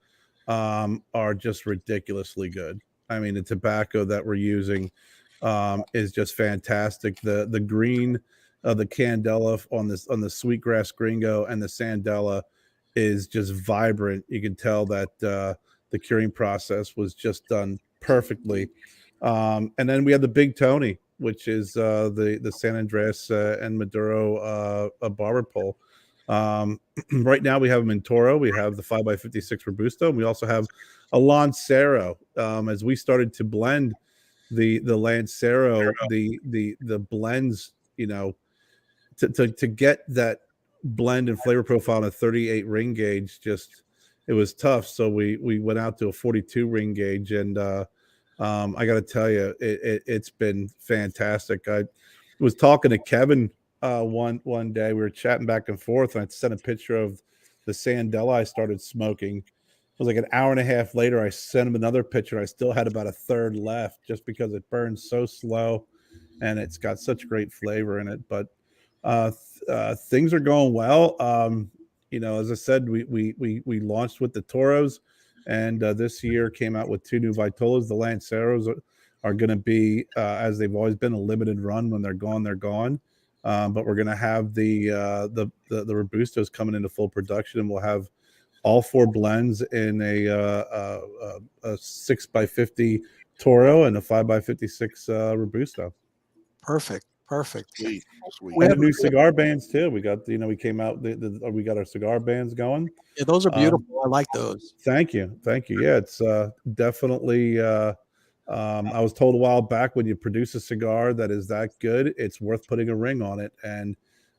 are just ridiculously good. I mean, the tobacco that we're using is just fantastic. The green of the Candela on the Sweetgrass Gringo and the Sandela is just vibrant. You can tell that the curing process was just done perfectly. And then we have the Big Tony, which is the San Andres and Maduro barber pole. Right now we have them in Toro. We have the 5x56 Robusto, and we also have a Lancero. As we started to blend the Lancero, the blends, to get that blend and flavor profile on a 38 ring gauge, it was tough. So we went out to a 42 ring gauge, and I got to tell you, it's been fantastic. I was talking to Kevin one day. We were chatting back and forth, and I sent a picture of the Sandela I started smoking. It was like an hour and a half later, I sent him another picture. I still had about a third left just because it burns so slow and it's got such great flavor in it. But things are going well. As I said, we launched with the Toros, and this year came out with 2 new Vitolas. The Lanceros are going to be, as they've always been, a limited run. When they're gone, they're gone. But we're going to have the Robustos coming into full production, and we'll have all 4 blends in a 6x50 Toro and a 5x56 Robusto. Perfect. Sweet. We have new cigar bands too. We got, we came out, we got our cigar bands going. Yeah, those are beautiful. I like those. Thank you. Yeah, it's definitely. I was told a while back, when you produce a cigar that is that good, it's worth putting a ring on it. And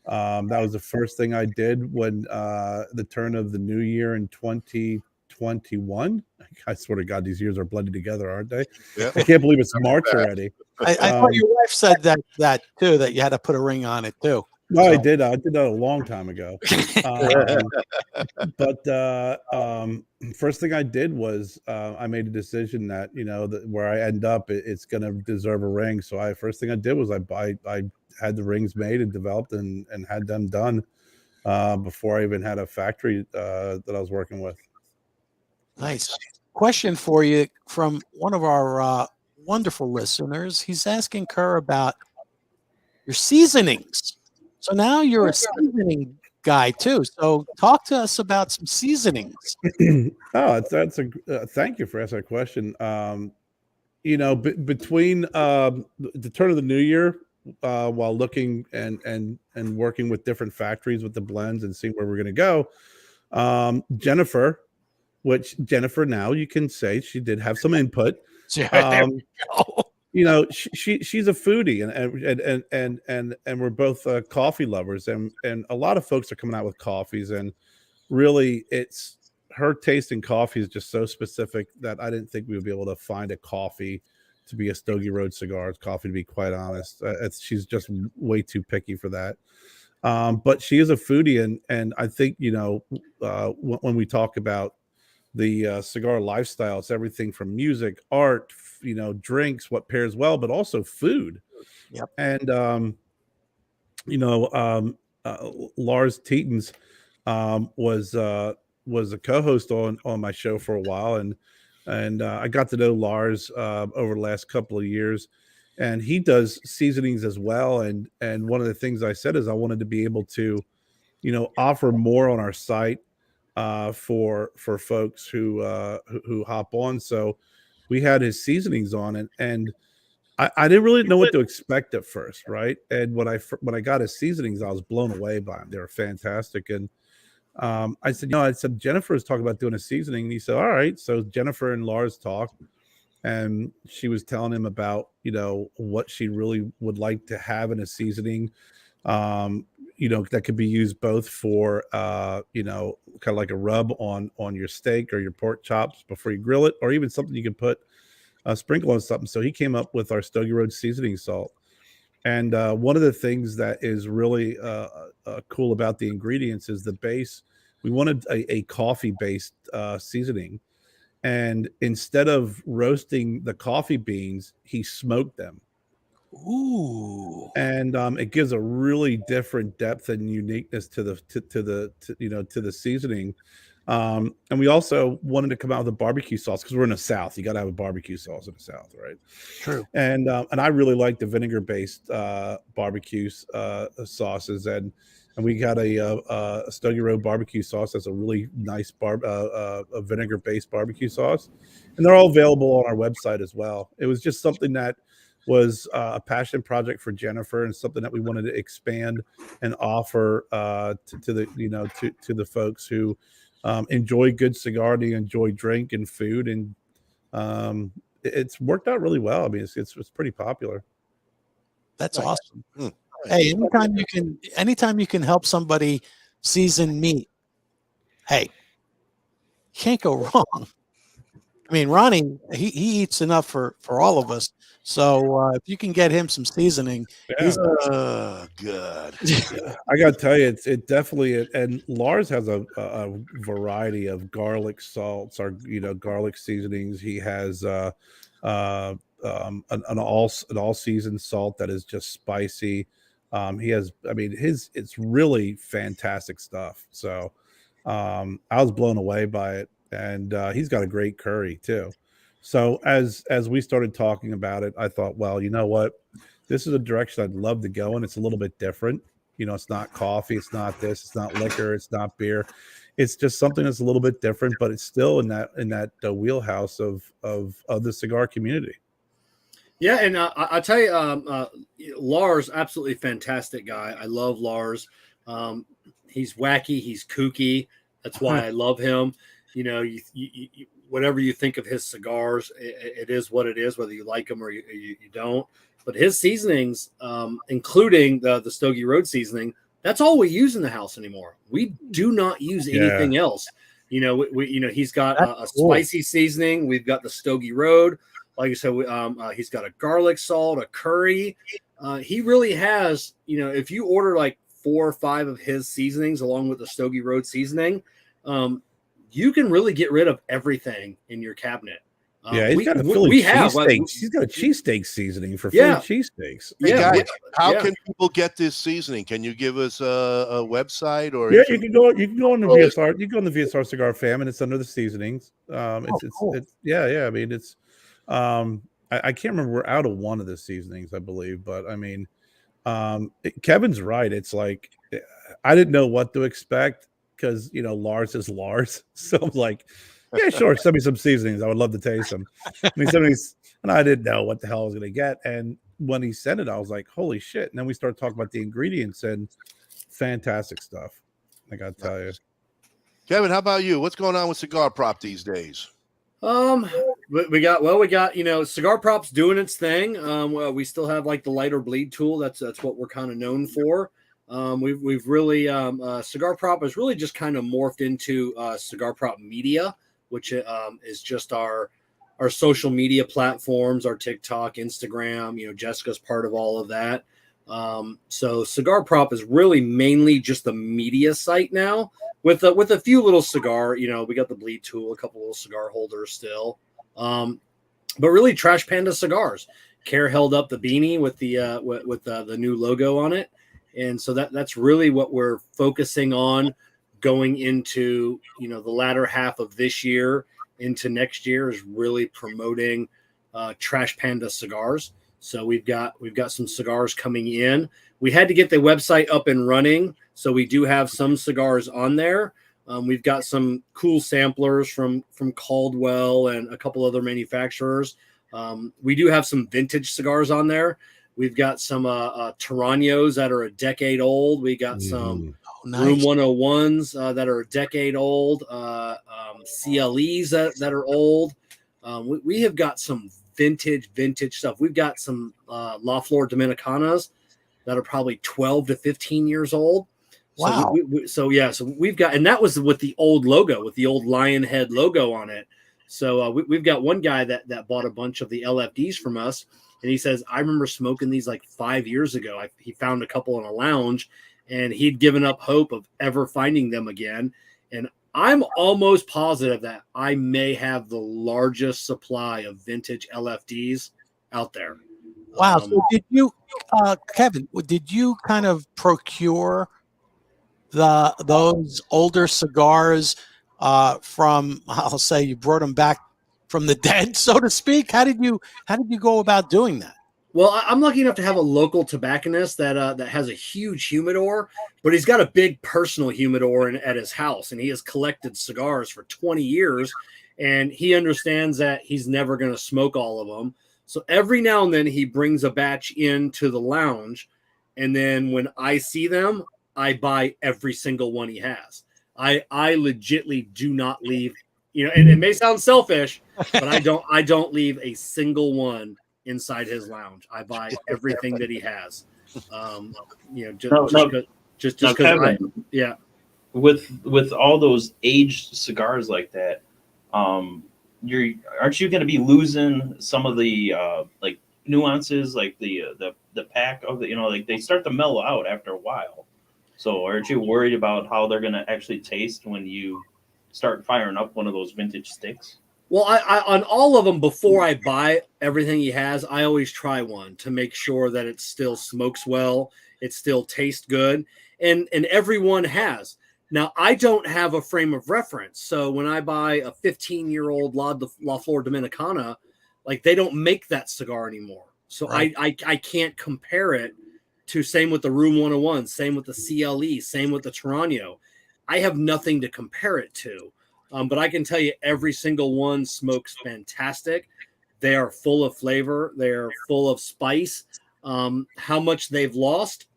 that was the first thing I did when the turn of the new year in 2021. I swear to God, these years are blended together, aren't they? Yeah. I can't believe it's March already. I thought your wife said that too, that you had to put a ring on it too. No, so. I did that a long time ago. But first thing I did was I made a decision that, where I end up, it's going to deserve a ring. So first thing I did was I had the rings made and developed and had them done before I even had a factory that I was working with. Nice. Question for you from one of our wonderful listeners. He's asking Kerr about your seasonings. So now you're a seasoning guy too. So talk to us about some seasonings. That's a thank you for asking that question. Between the turn of the new year, while looking and working with different factories with the blends and seeing where we're going to go, Jennifer now you can say she did have some input. She's a foodie, and we're both coffee lovers, and a lot of folks are coming out with coffees, and really it's her taste in coffee is just so specific that I didn't think we would be able to find a coffee to be a Stogie Road Cigars coffee, to be quite honest. She's just way too picky for that. But she is a foodie, and I think when we talk about the cigar lifestyle, it's everything from music, art, drinks, what pairs well, but also food. Yep. And Lars Tietens was a co-host on my show for a while, and I got to know Lars over the last couple of years, and he does seasonings as well. And one of the things I said is I wanted to be able to, offer more on our site for folks who hop on. So we had his seasonings on it, and I didn't really know what to expect at first, right? And when I got his seasonings, I was blown away by them. They were fantastic. And I said, Jennifer is talking about doing a seasoning. And he said, all right. So Jennifer and Lars talked, and she was telling him about, what she really would like to have in a seasoning. that could be used both for kind of like a rub on your steak or your pork chops before you grill it, or even something you can put sprinkle on something. So he came up with our Stogie Road seasoning salt. And one of the things that is really cool about the ingredients is the base. We wanted a coffee-based seasoning. And instead of roasting the coffee beans, he smoked them. Ooh. And it gives a really different depth and uniqueness to the seasoning. And we also wanted to come out with a barbecue sauce because we're in the South. You got to have a barbecue sauce in the South, right? True. And I really like the vinegar-based barbecue sauces, and we got a Stogie Road barbecue sauce that's a really nice a vinegar-based barbecue sauce, and they're all available on our website as well. It was just something that was a passion project for Jennifer, and something that we wanted to expand and offer to the folks who enjoy good cigar, they enjoy drink and food, and it's worked out really well. I mean, it's pretty popular. That's awesome. Hey, anytime you can help somebody season meat, hey, can't go wrong. I mean, Ronnie, he eats enough for all of us. So if you can get him some seasoning, he's good. I got to tell you, it definitely, and Lars has a variety of garlic salts, or garlic seasonings. He has an all season salt that is just spicy. He has, it's really fantastic stuff. So I was blown away by it, and he's got a great curry too. So as we started talking about it, I thought, well, you know what, this is a direction I'd love to go in. It's a little bit different. It's not coffee, it's not this, it's not liquor, it's not beer. It's just something that's a little bit different, but it's still in that wheelhouse of the cigar community. Yeah, and I'll tell you, Lars, absolutely fantastic guy. I love Lars. He's wacky, he's kooky. That's why I love him. You whatever you think of his cigars, it is what it is, whether you like them or you don't. But his seasonings, including the Stogie Road seasoning, that's all we use in the house anymore. We do not use anything else. He's got a spicy seasoning. We've got the Stogie Road. Like I said, he's got a garlic salt, a curry. He really has, if you order like 4 or 5 of his seasonings along with the Stogie Road seasoning, you can really get rid of everything in your cabinet. He's got a Philly cheesesteak. He's got a cheesesteak seasoning for Philly cheesesteaks. Hey guys, how can people get this seasoning? Can you give us a website or? Yeah, you can go on the VSR. You can go on the VSR Cigar Fam, and it's under the seasonings. It's I mean, it's I can't remember. We're out of one of the seasonings, I believe, but I mean, Kevin's right. It's like I didn't know what to expect because Lars is Lars, so I'm like, yeah, sure, send me some seasonings. I would love to taste them. And he sent me, and I didn't know what the hell I was going to get. And when he sent it, I was like, holy shit! And then we started talking about the ingredients, and fantastic stuff. I got to tell you, Kevin. How about you? What's going on with Cigar Prop these days? We got Cigar Prop's doing its thing. We still have like the lighter bleed tool. That's what we're kind of known for. We've really Cigar Prop has really just kind of morphed into Cigar Prop Media, which is just our social media platforms, our TikTok, Instagram. Jessica's part of all of that. So Cigar Prop is really mainly just a media site now, with a few little cigar. We got the bleed tool, a couple little cigar holders still, but really Trash Panda Cigars. Kerr held up the beanie with the new logo on it. And so that's really what we're focusing on going into, the latter half of this year into next year, is really promoting Trash Panda Cigars. So we've got some cigars coming in. We had to get the website up and running, so we do have some cigars on there. We've got some cool samplers from Caldwell and a couple other manufacturers. We do have some vintage cigars on there. We've got some Taranos that are a decade old. We got some Room 101s that are a decade old. CLEs that are old. We have got some vintage stuff. We've got some La Flor Dominicanas that are probably 12 to 15 years old. Wow. So we've got, and that was with the old logo, with the old lion head logo on it. So we've got one guy that bought a bunch of the LFDs from us, and he says, I remember smoking these like 5 years ago. He found a couple in a lounge, and he'd given up hope of ever finding them again. And I'm almost positive that I may have the largest supply of vintage LFDs out there. Wow. So did you, Kevin, did you kind of procure those older cigars from, I'll say you brought them back from the dead, so to speak? How did you go about doing that? Well, I'm lucky enough to have a local tobacconist that has a huge humidor, but he's got a big personal humidor at his house, and he has collected cigars for 20 years, and he understands that he's never going to smoke all of them. So every now and then he brings a batch into the lounge, and then when I see them, I buy every single one he has. I legitly do not leave, and it may sound selfish, but I don't leave a single one inside his lounge. I buy everything that he has. Just because with all those aged cigars like that, aren't you going to be losing some of the like nuances, like the pack of the, like they start to mellow out after a while. So aren't you worried about how they're going to actually taste when you start firing up one of those vintage sticks? Well, I on all of them, before I buy everything he has, I always try one to make sure that it still smokes well, it still tastes good, and everyone has. Now, I don't have a frame of reference, so when I buy a 15-year-old La Flor Dominicana, like they don't make that cigar anymore, so right. I can't compare it to. Same with the Room 101, same with the CLE, same with the Tarano. I have nothing to compare it to. But I can tell you every single one smokes fantastic. They are full of flavor. They're full of spice. How much they've lost,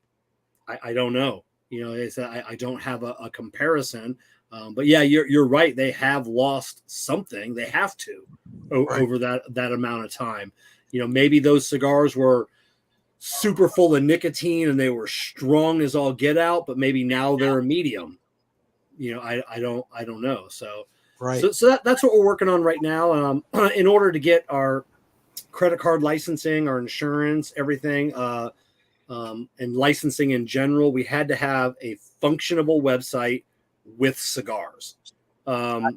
I don't know. I don't have a comparison. But yeah, you're right. They have lost something. They have to over that amount of time. Maybe those cigars were super full of nicotine and they were strong as all get out, but maybe now they're a medium. I don't know. So, that's what we're working on right now. In order to get our credit card licensing, our insurance, everything, and licensing in general, we had to have a functionable website with cigars.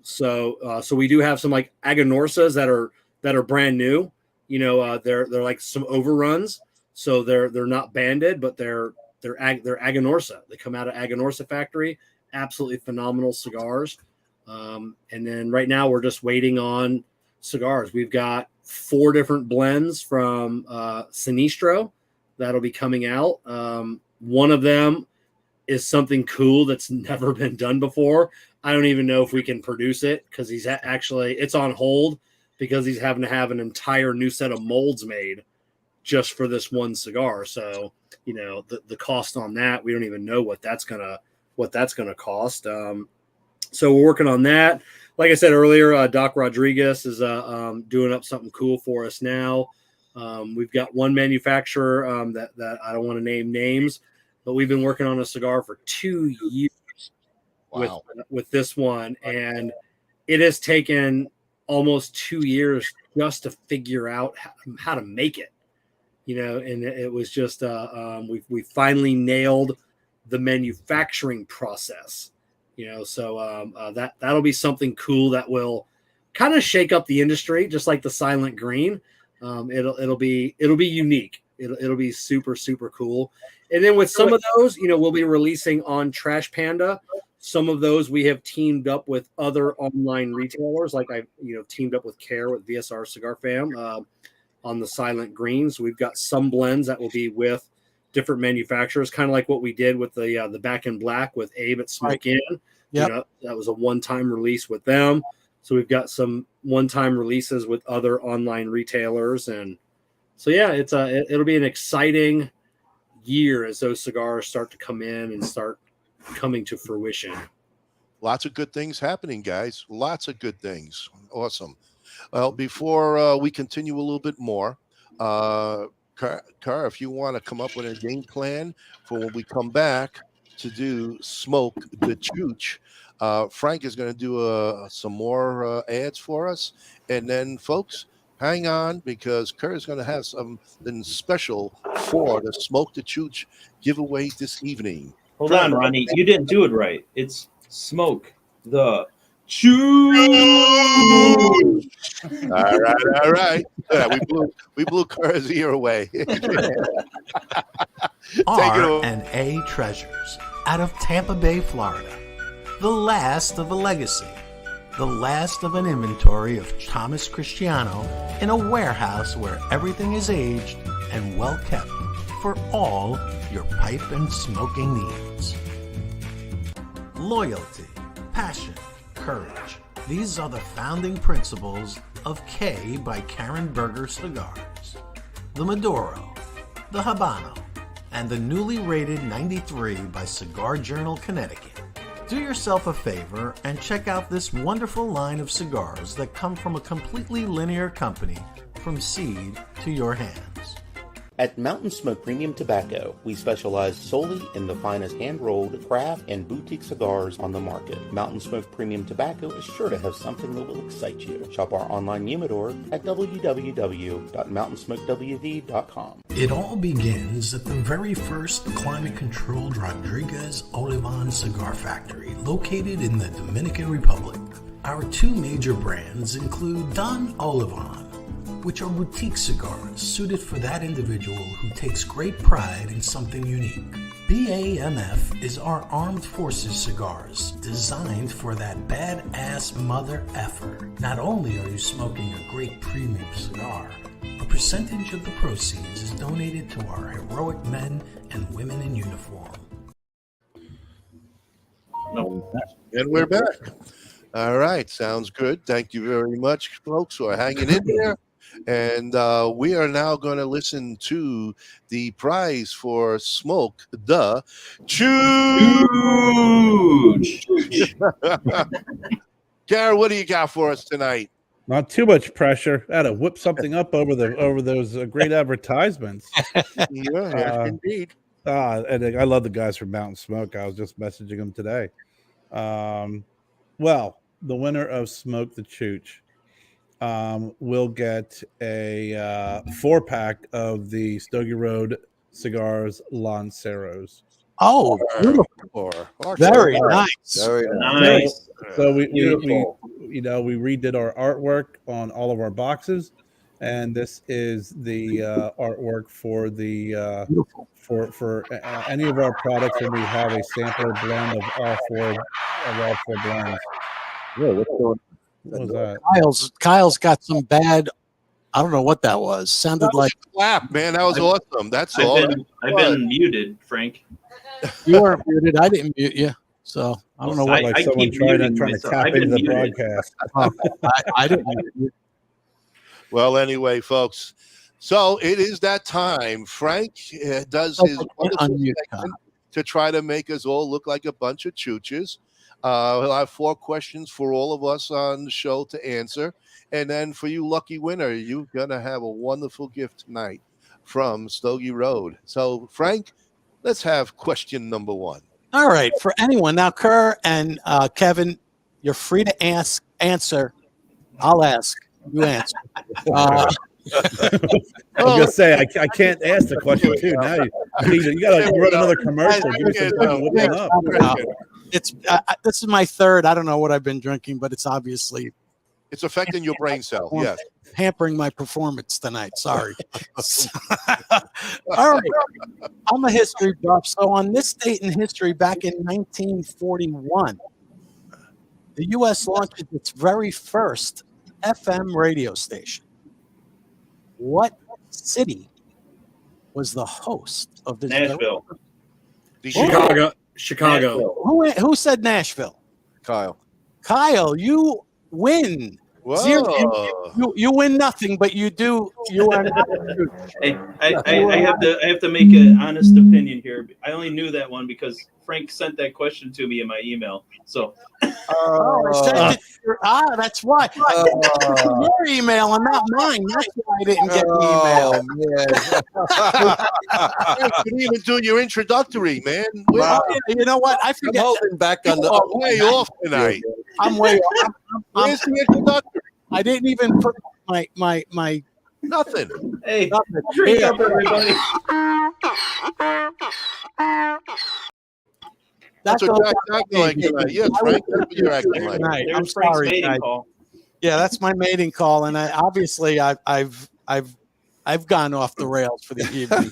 So we do have some like Aganorsa's that are brand new. They're like some overruns, so they're not banded, but they're Aganorsa. They come out of Aganorsa factory. Absolutely phenomenal cigars. And then right now we're just waiting on cigars. We've got 4 different blends from Sinistro that'll be coming out. One of them is something cool that's never been done before. I don't even know if we can produce it because it's on hold because he's having to have an entire new set of molds made just for this one cigar. So, the cost on that, we don't even know what that's going to cost. So we're working on that. Like I said earlier, Doc Rodriguez is doing up something cool for us now. We've got one manufacturer that I don't want to name names, but we've been working on a cigar for 2 years with this one. And it has taken almost 2 years just to figure out how to make it, and it was just, we finally nailed the manufacturing process, so that'll be something cool that will kind of shake up the industry, just like the Sylent Green. It'll be unique. It'll be super, super cool. And then with some of those, we'll be releasing on Trash Panda. Some of those we have teamed up with other online retailers, like I teamed up with Care with VSR Cigar Fam on the Sylent Greens. We've got some blends that will be with different manufacturers, kind of like what we did with the Back in Black with Abe at Smoke Inn. That was a one-time release with them. So we've got some one-time releases with other online retailers, and so yeah, it'll be an exciting year as those cigars start to come in and start coming to fruition. Lots of good things happening, guys. Lots of good things. Awesome. Well, before we continue a little bit more, Kerr, if you want to come up with a game plan for when we come back to do Smoke the Chooch, Frank is going to do some more ads for us. And then, folks, hang on, because Kerr is going to have something special for the Smoke the Chooch giveaway this evening. Hold on, Ronnie. You didn't do it right. It's Smoke the Chooch. All right. Yeah, we blew Kerr's ear away. RnA Treasures out of Tampa Bay, Florida. The last of a legacy. The last of an inventory of Thomas Cristiano in a warehouse where everything is aged and well kept for all your pipe and smoking needs. Loyalty, passion, courage. These are the founding principles of K by Karen Berger Cigars. The Maduro, the Habano, and the newly rated 93 by Cigar Journal Connecticut. Do yourself a favor and check out this wonderful line of cigars that come from a completely linear company from seed to your hands. At Mountain Smoke Premium Tobacco, we specialize solely in the finest hand-rolled, craft, and boutique cigars on the market. Mountain Smoke Premium Tobacco is sure to have something that will excite you. Shop our online humidor at www.mountainsmokewv.com. It all begins at the very first climate-controlled Rodriguez Olivan cigar factory located in the Dominican Republic. Our two major brands include Don Olivan, which are boutique cigars suited for that individual who takes great pride in something unique. BAMF is our armed forces cigars designed for that badass mother effer. Not only are you smoking a great premium cigar, a percentage of the proceeds is donated to our heroic men and women in uniform. And we're back. All right, sounds good. Thank you very much, folks, for hanging in there. And we are now going to listen to the prize for Smoke the Chooch. Gary, what do you got for us tonight? Not too much pressure. I had to whip something up over those great advertisements. Yeah, indeed. And I love the guys from Mountain Smoke. I was just messaging them today. Well, the winner of Smoke the Chooch will get a 4-pack of the Stogie Road Cigars Lanceros. Oh, beautiful. Very nice. Very Nice. So we redid our artwork on all of our boxes, and this is the artwork for the for any of our products when we have a sampler blend of all four blends. Yeah, what's going on? What was that? Kyle's got some bad. I don't know what that was. Sounded like clap, man. That was awesome. That's all. I've been muted, Frank. You weren't muted. I didn't mute you, so I don't know what. Like someone trying to tap into the broadcast. I didn't mute you. Well, anyway, folks. So it is that time. Frank does his wonderful segment to try to make us all look like a bunch of chooches. He'll have 4 questions for all of us on the show to answer. And then for you lucky winner, you're going to have a wonderful gift tonight from Stogie Road. So, Frank, let's have question number 1. All right. For anyone. Now, Kerr and Kevin, you're free to answer. I'll ask. You answer. I was going to say, I can't ask the question, too. Now you got to run another commercial. Give me some time to whip one up. It's this is my 3rd. I don't know what I've been drinking, but it's obviously affecting your brain cell. Yes, hampering my performance tonight. Sorry. All right, I'm a history buff. So on this date in history, back in 1941, the U.S. launched its very first FM radio station. What city was the host of this? Nashville. Chicago. Who said Nashville? Kyle. Kyle, you win Whoa. You win nothing, but you do. You are not. Hey, I have to make an honest opinion here. I only knew that one because Frank sent that question to me in my email. So. That's why. Your email and not mine. That's why I didn't get the email. You didn't even do your introductory, man. You know what? I forget. I'm holding back on You are way off tonight. I'm way off. Where's the introductory? I didn't even put my Nothing. Hey, nothing. drink up, everybody. That's what Jack's acting like tonight. Yes, Frank, that's what you're acting like. Tonight. I'm There's Frank's sorry, mating guys. call. Yeah, that's my mating call, and I've gone off the rails for the evening.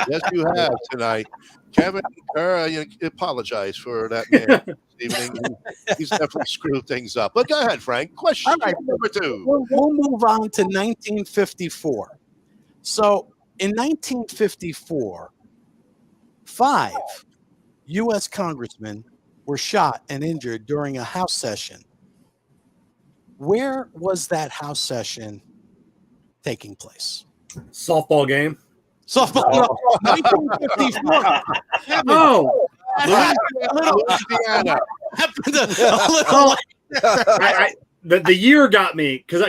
Yes, you have tonight. Kevin Kerr, you apologize for that man this evening. He's definitely screwed things up. But go ahead, Frank. Question number 2. We'll move on to 1954. So in 1954, 5 U.S. congressmen were shot and injured during a House session. Where was that House session taking place? Softball game. Softball. No, 1954. Oh, Louisiana. The year got me because I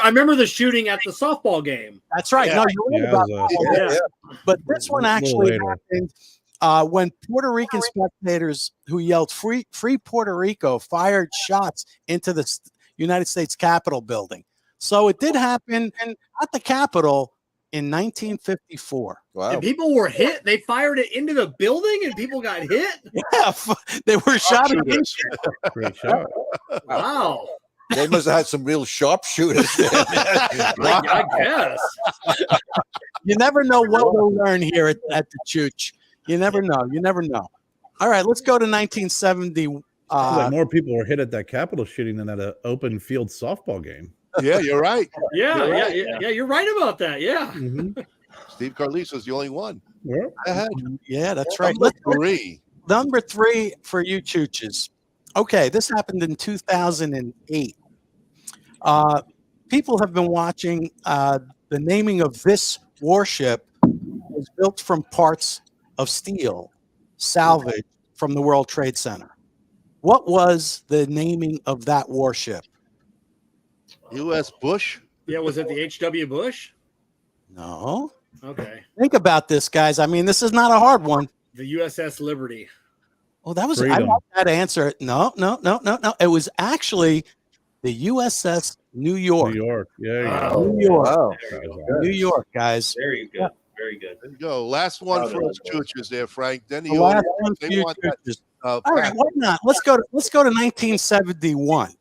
remember the shooting at the softball game. That's right. Yeah. No, you're right about that. But this one actually happened when Puerto Rican spectators who yelled "Free Puerto Rico" fired shots into the United States Capitol building. So it did happen at the Capitol in 1954. Wow. And people were hit. They fired it into the building, and people got hit. Yeah, they were shot. Great shot. Wow. They must have had some real sharpshooters there. I guess. You never know what we'll learn here at the Chooch. You never know. You never know. All right, let's go to 1970. More people were hit at that Capitol shooting than at an open field softball game. Yeah, you're right. Yeah, you're right about that. Yeah. Mm-hmm. Steve Carliso's the only one. Yeah. Yeah, that's right. Number 3. Number 3 for you Chooches. Okay, this happened in 2008. People have been watching the naming of this warship was built from parts of steel salvaged from the World Trade Center. What was the naming of that warship? U.S. Bush? Yeah, was it the H.W. Bush? No. Okay. Think about this, guys. I mean, this is not a hard one. The USS Liberty. Oh, that was I Freedom. like that answer. No. It was actually the USS New York. New York. Yeah. New York. Wow. New York, guys. Very good. Very good. There you go. Last one for us Chooches there, Frank. Then The last one they for you want that. Chooches. All right, why not? Let's go to 1971.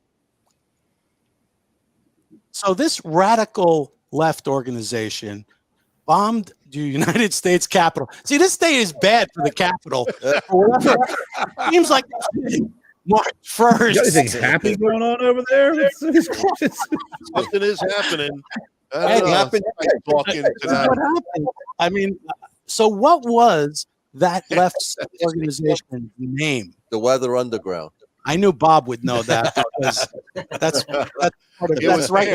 So this radical left organization bombed the United States Capitol. See, this day is bad for the Capitol. Seems like March 1st. You got anything happy going on over there? Something is happening. Hey, Talking tonight. What happened? I mean, so what was that left organization's name? The Weather Underground. I knew Bob would know that because that's right. He was one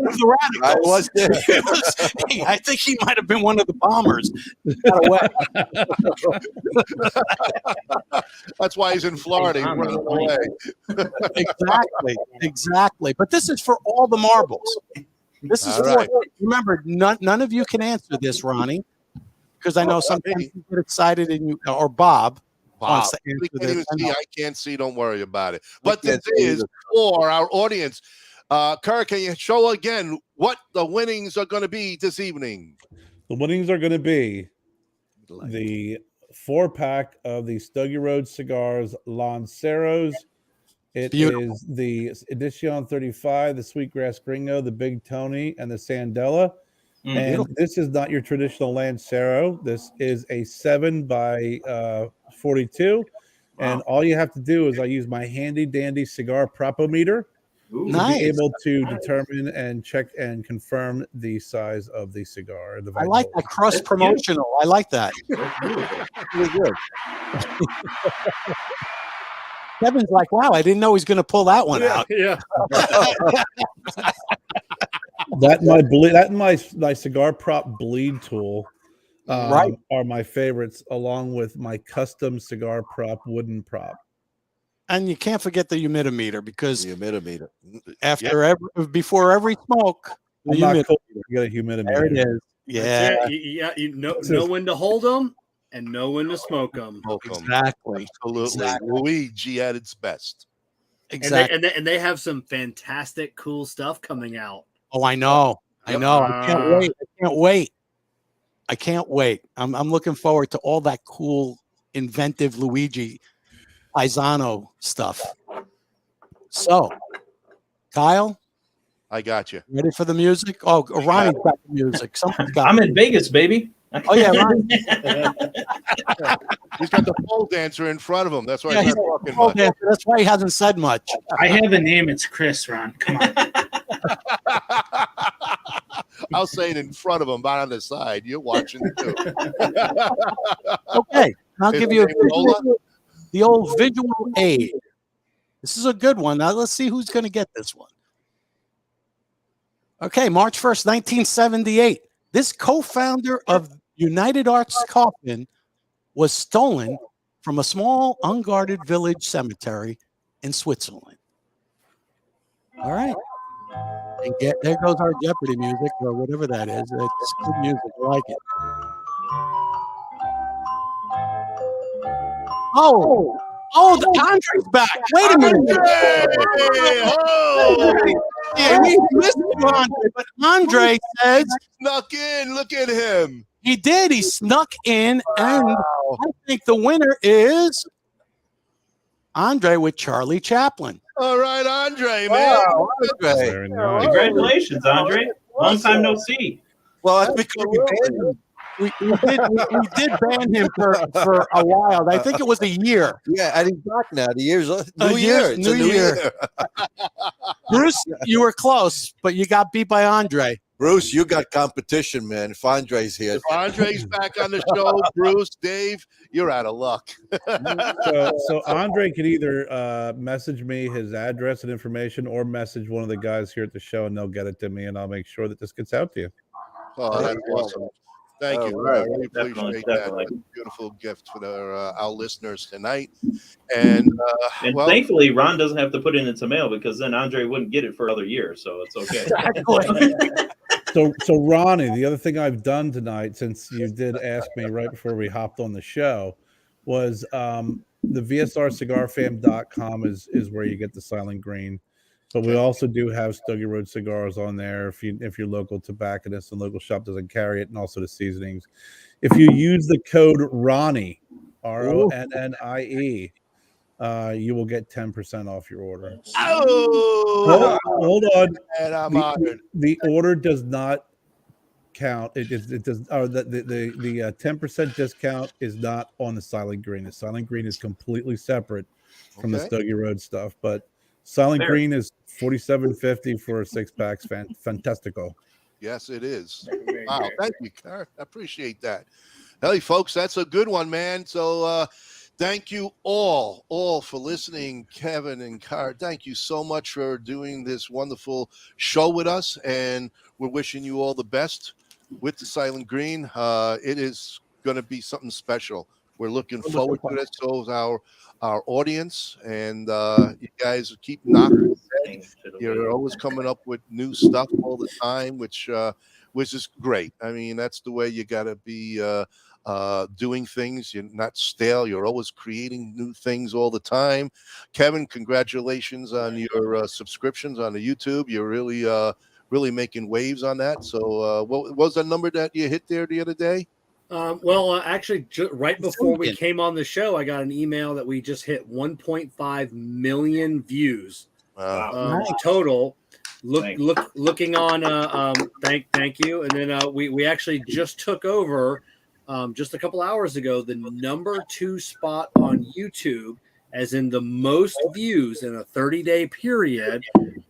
of the radicals. I was there. I think he might have been one of the bombers. Got away. That's why he's in Florida. He's running away. Exactly. But this is for all the marbles. This is for remember. None of you can answer this, Ronnie, because I know sometimes you get excited and you or Bob. I can't see. Don't worry about it. But this is for our audience. Kerr, can you show again what the winnings are going to be this evening? The winnings are going to be the 4-pack of the Stuggy Road Cigars Lanceros. It is the Edition 35, the Sweetgrass Gringo, the Big Tony, and the Sandella. And this is not your traditional Lancero. This is a 7x42. And all you have to do is I use my handy dandy cigar propometer to be able to determine and check and confirm the size of the cigar. I like that cross promotional. I like that. Really good. Kevin's like, wow, I didn't know he's going to pull that one out. Yeah. My cigar prop bleed tool Right. are my favorites, along with my custom cigar prop wooden prop. And you can't forget the humidimeter, because The humidimeter. after before every smoke, the I'm not humidimeter. cold, you got a humidimeter. There it is. That's Yeah. it. You know when to hold them and know when to smoke them. Exactly. Absolutely. Exactly. Luigi at its best. Exactly. And they have some fantastic, cool stuff coming out. Oh, I know. I know. I can't wait. I can't wait. I can't wait. I'm looking forward to all that cool, inventive Luigi Paisano stuff. So, Kyle, I got you. ready for the music? Oh, Ronnie's got the music. Someone's got I'm it. in Vegas, baby. Oh, yeah, Ronnie. He's got the pole dancer in front of him. That's why Yeah, he's he's not talking Oh, much. yeah, that's why he hasn't said much. I have a name. It's Chris, Ron. Come on. I'll say it in front of him, not on the side. You're watching too. Okay, I'll Is give the you name Lola? the old visual aid. This is a good one. Now let's see who's going to get this one. Okay, March 1st, 1978. This co-founder of United Arts Coffin was stolen from a small unguarded village cemetery in Switzerland. All right. And there goes our Jeopardy music, or whatever that is. It's good music. I like it. Oh, Andre's back. Wait a minute. Yeah, we missed Andre, but Andre says snuck in. Look at him. He did. He snuck in, and I think the winner is Andre with Charlie Chaplin. All right, Andre, man. Wow, Andre. Very nice. Congratulations, Andre. Long time no see. Well, that's because we banned him. We did ban him for a while. I think it was a year. Yeah, and he's back now. The year's A new year, year. It's a new new year. year. Bruce, you were close, but you got beat by Andre. Bruce, you got competition, man. If Andre's here. If Andre's back on the show, Bruce, Dave, you're out of luck. So Andre can either message me his address and information, or message one of the guys here at the show, and they'll get it to me, and I'll make sure that this gets out to you. Oh, that's awesome. Thank you. Right. I really Definitely, appreciate definitely. that. That's a beautiful gift for our listeners tonight. And, And well, thankfully, Ron doesn't have to put it into mail, because then Andre wouldn't get it for another year. So it's okay. So Ronnie, the other thing I've done tonight, since you did ask me right before we hopped on the show, was the VSRCigarFam.com is where you get the Sylent Green. But we also do have Stuggy Road cigars on there if your local tobacconist and local shop doesn't carry it, and also the seasonings. If you use the code Ronnie, RONNIE, you will get 10% off your order. oh, Hold on. and I'm honored. The order does not count. It does. Or the 10% discount is not on the Sylent Green. The Sylent Green is completely separate from the Okay. Stuggy Road stuff. But Sylent Green is $47.50 for a 6-pack. Fantastico. Yes, it is. Wow. Thank you, Kerr. I appreciate that. Hey, folks, that's a good one, man. So thank you all for listening. Kevin and Kerr, thank you so much for doing this wonderful show with us. And we're wishing you all the best with the Sylent Green. It is going to be something special. We're looking forward to it. So is our audience. And you guys keep knocking. You're always coming up with new stuff all the time, which is great. I mean, that's the way you got to be doing things. You're not stale. You're always creating new things all the time. Kevin, congratulations on your subscriptions on the YouTube. You're really making waves on that. So what was the number that you hit there the other day? Actually, right before we came on the show, I got an email that we just hit 1.5 million views. Wow. Total. Looking on. Thank you. And then we actually just took over just a couple hours ago the number 2 spot on YouTube, as in the most views in a 30-day period.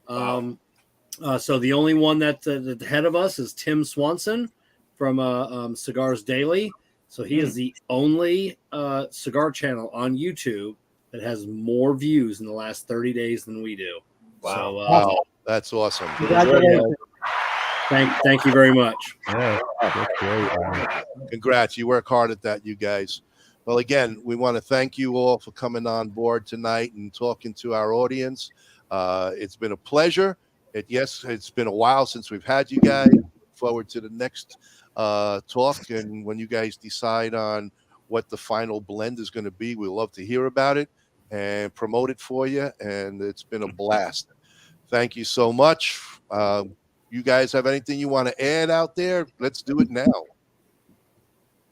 So the only one that's ahead of us is Tim Swanson from Cigars Daily. So he is the only cigar channel on YouTube that has more views in the last 30 days than we do. Wow. So, Wow. That's awesome. Congratulations. Thank you very much. Yeah, that's great. Congrats. You work hard at that, you guys. Well, again, we want to thank you all for coming on board tonight and talking to our audience. It's been a pleasure. It's been a while since we've had you guys. Look forward to the next talk, and when you guys decide on what the final blend is going to be, we'd love to hear about it and promote it for you. And it's been a blast. Thank you so much. You guys have anything you want to add out there? Let's do it now.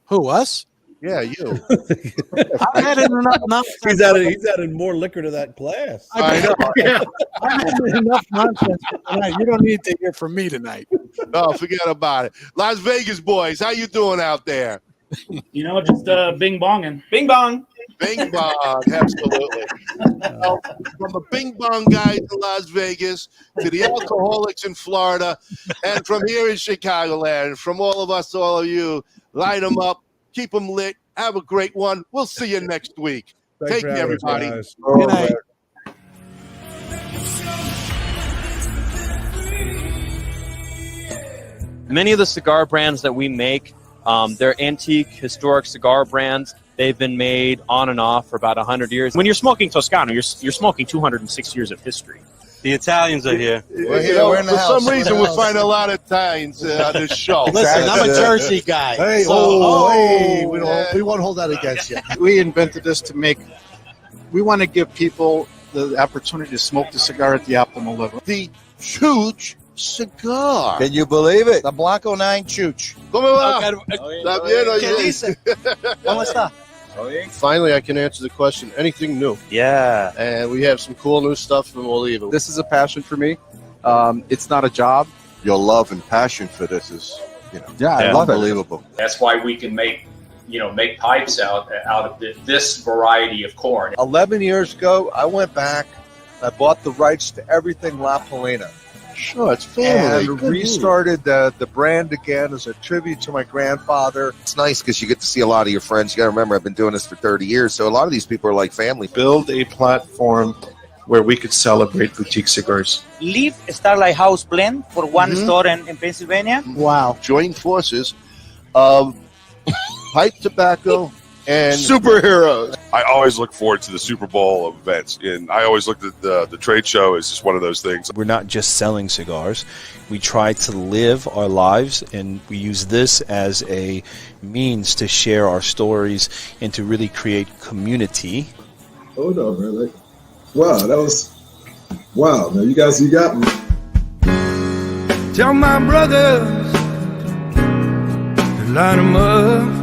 Who, us? Yeah, you. I've had enough nonsense. He's added more liquor to that glass. I know. Yeah. I've had enough nonsense for tonight. You don't need to hear from me tonight. No, forget about it. Las Vegas boys, how you doing out there? You know, just bing bonging. Bing bong. Bing bong, absolutely. Well, from the bing bong guys in Las Vegas to the alcoholics in Florida, and from here in Chicagoland, from all of us to all of you, light them up, keep them lit, have a great one. We'll see you next week. Take care, everybody. Good night. Many of the cigar brands that we make, they're antique, historic cigar brands. They've been made on and off for about 100 years. When you're smoking Toscano, you're smoking 206 years of history. The Italians are here. We're here. We're in the house. For some reason, we're finding a lot of Italians on this show. Listen, I'm a Jersey guy. Hey, So, we won't hold that against you. We invented this we want to give people the opportunity to smoke the cigar at the optimal level. The Chooch cigar. Can you believe it? The Blanco 9 Chooch. ¿Cómo va? ¿Está bien? ¿Qué dice? ¿Cómo está? Finally, I can answer the question. Anything new? Yeah. And we have some cool new stuff from Oliva. This is a passion for me. It's not a job. Your love and passion for this is, I love it. unbelievable. That's why we can make pipes out of this variety of corn. 11 years ago, I went back. I bought the rights to everything La Polina. Sure, it's family. And restarted the brand again as a tribute to my grandfather. It's nice because you get to see a lot of your friends. You got to remember, I've been doing this for 30 years, so a lot of these people are like family. Build a platform where we could celebrate boutique cigars. Leave Starlight House blend for one store in Pennsylvania. Wow. Join forces of pipe tobacco and superheroes. I always look forward to the Super Bowl events, and I always looked at the trade show as just one of those things. We're not just selling cigars. We try to live our lives, and we use this as a means to share our stories and to really create community. Hold on, man. Wow, man, you got me. Tell my brothers to line them up.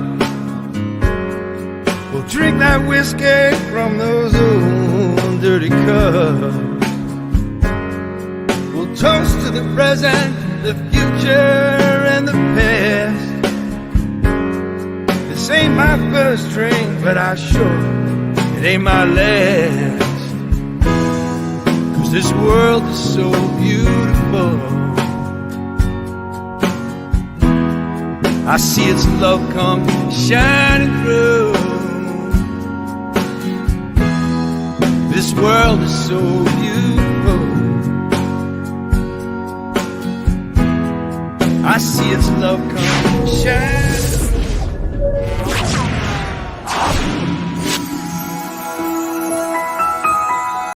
We'll drink that whiskey from those old dirty cups. We'll toast to the present, the future, and the past. This ain't my first drink, but it ain't my last. 'Cause this world is so beautiful. I see its love come shining through. This world is so beautiful. I see its love come shining.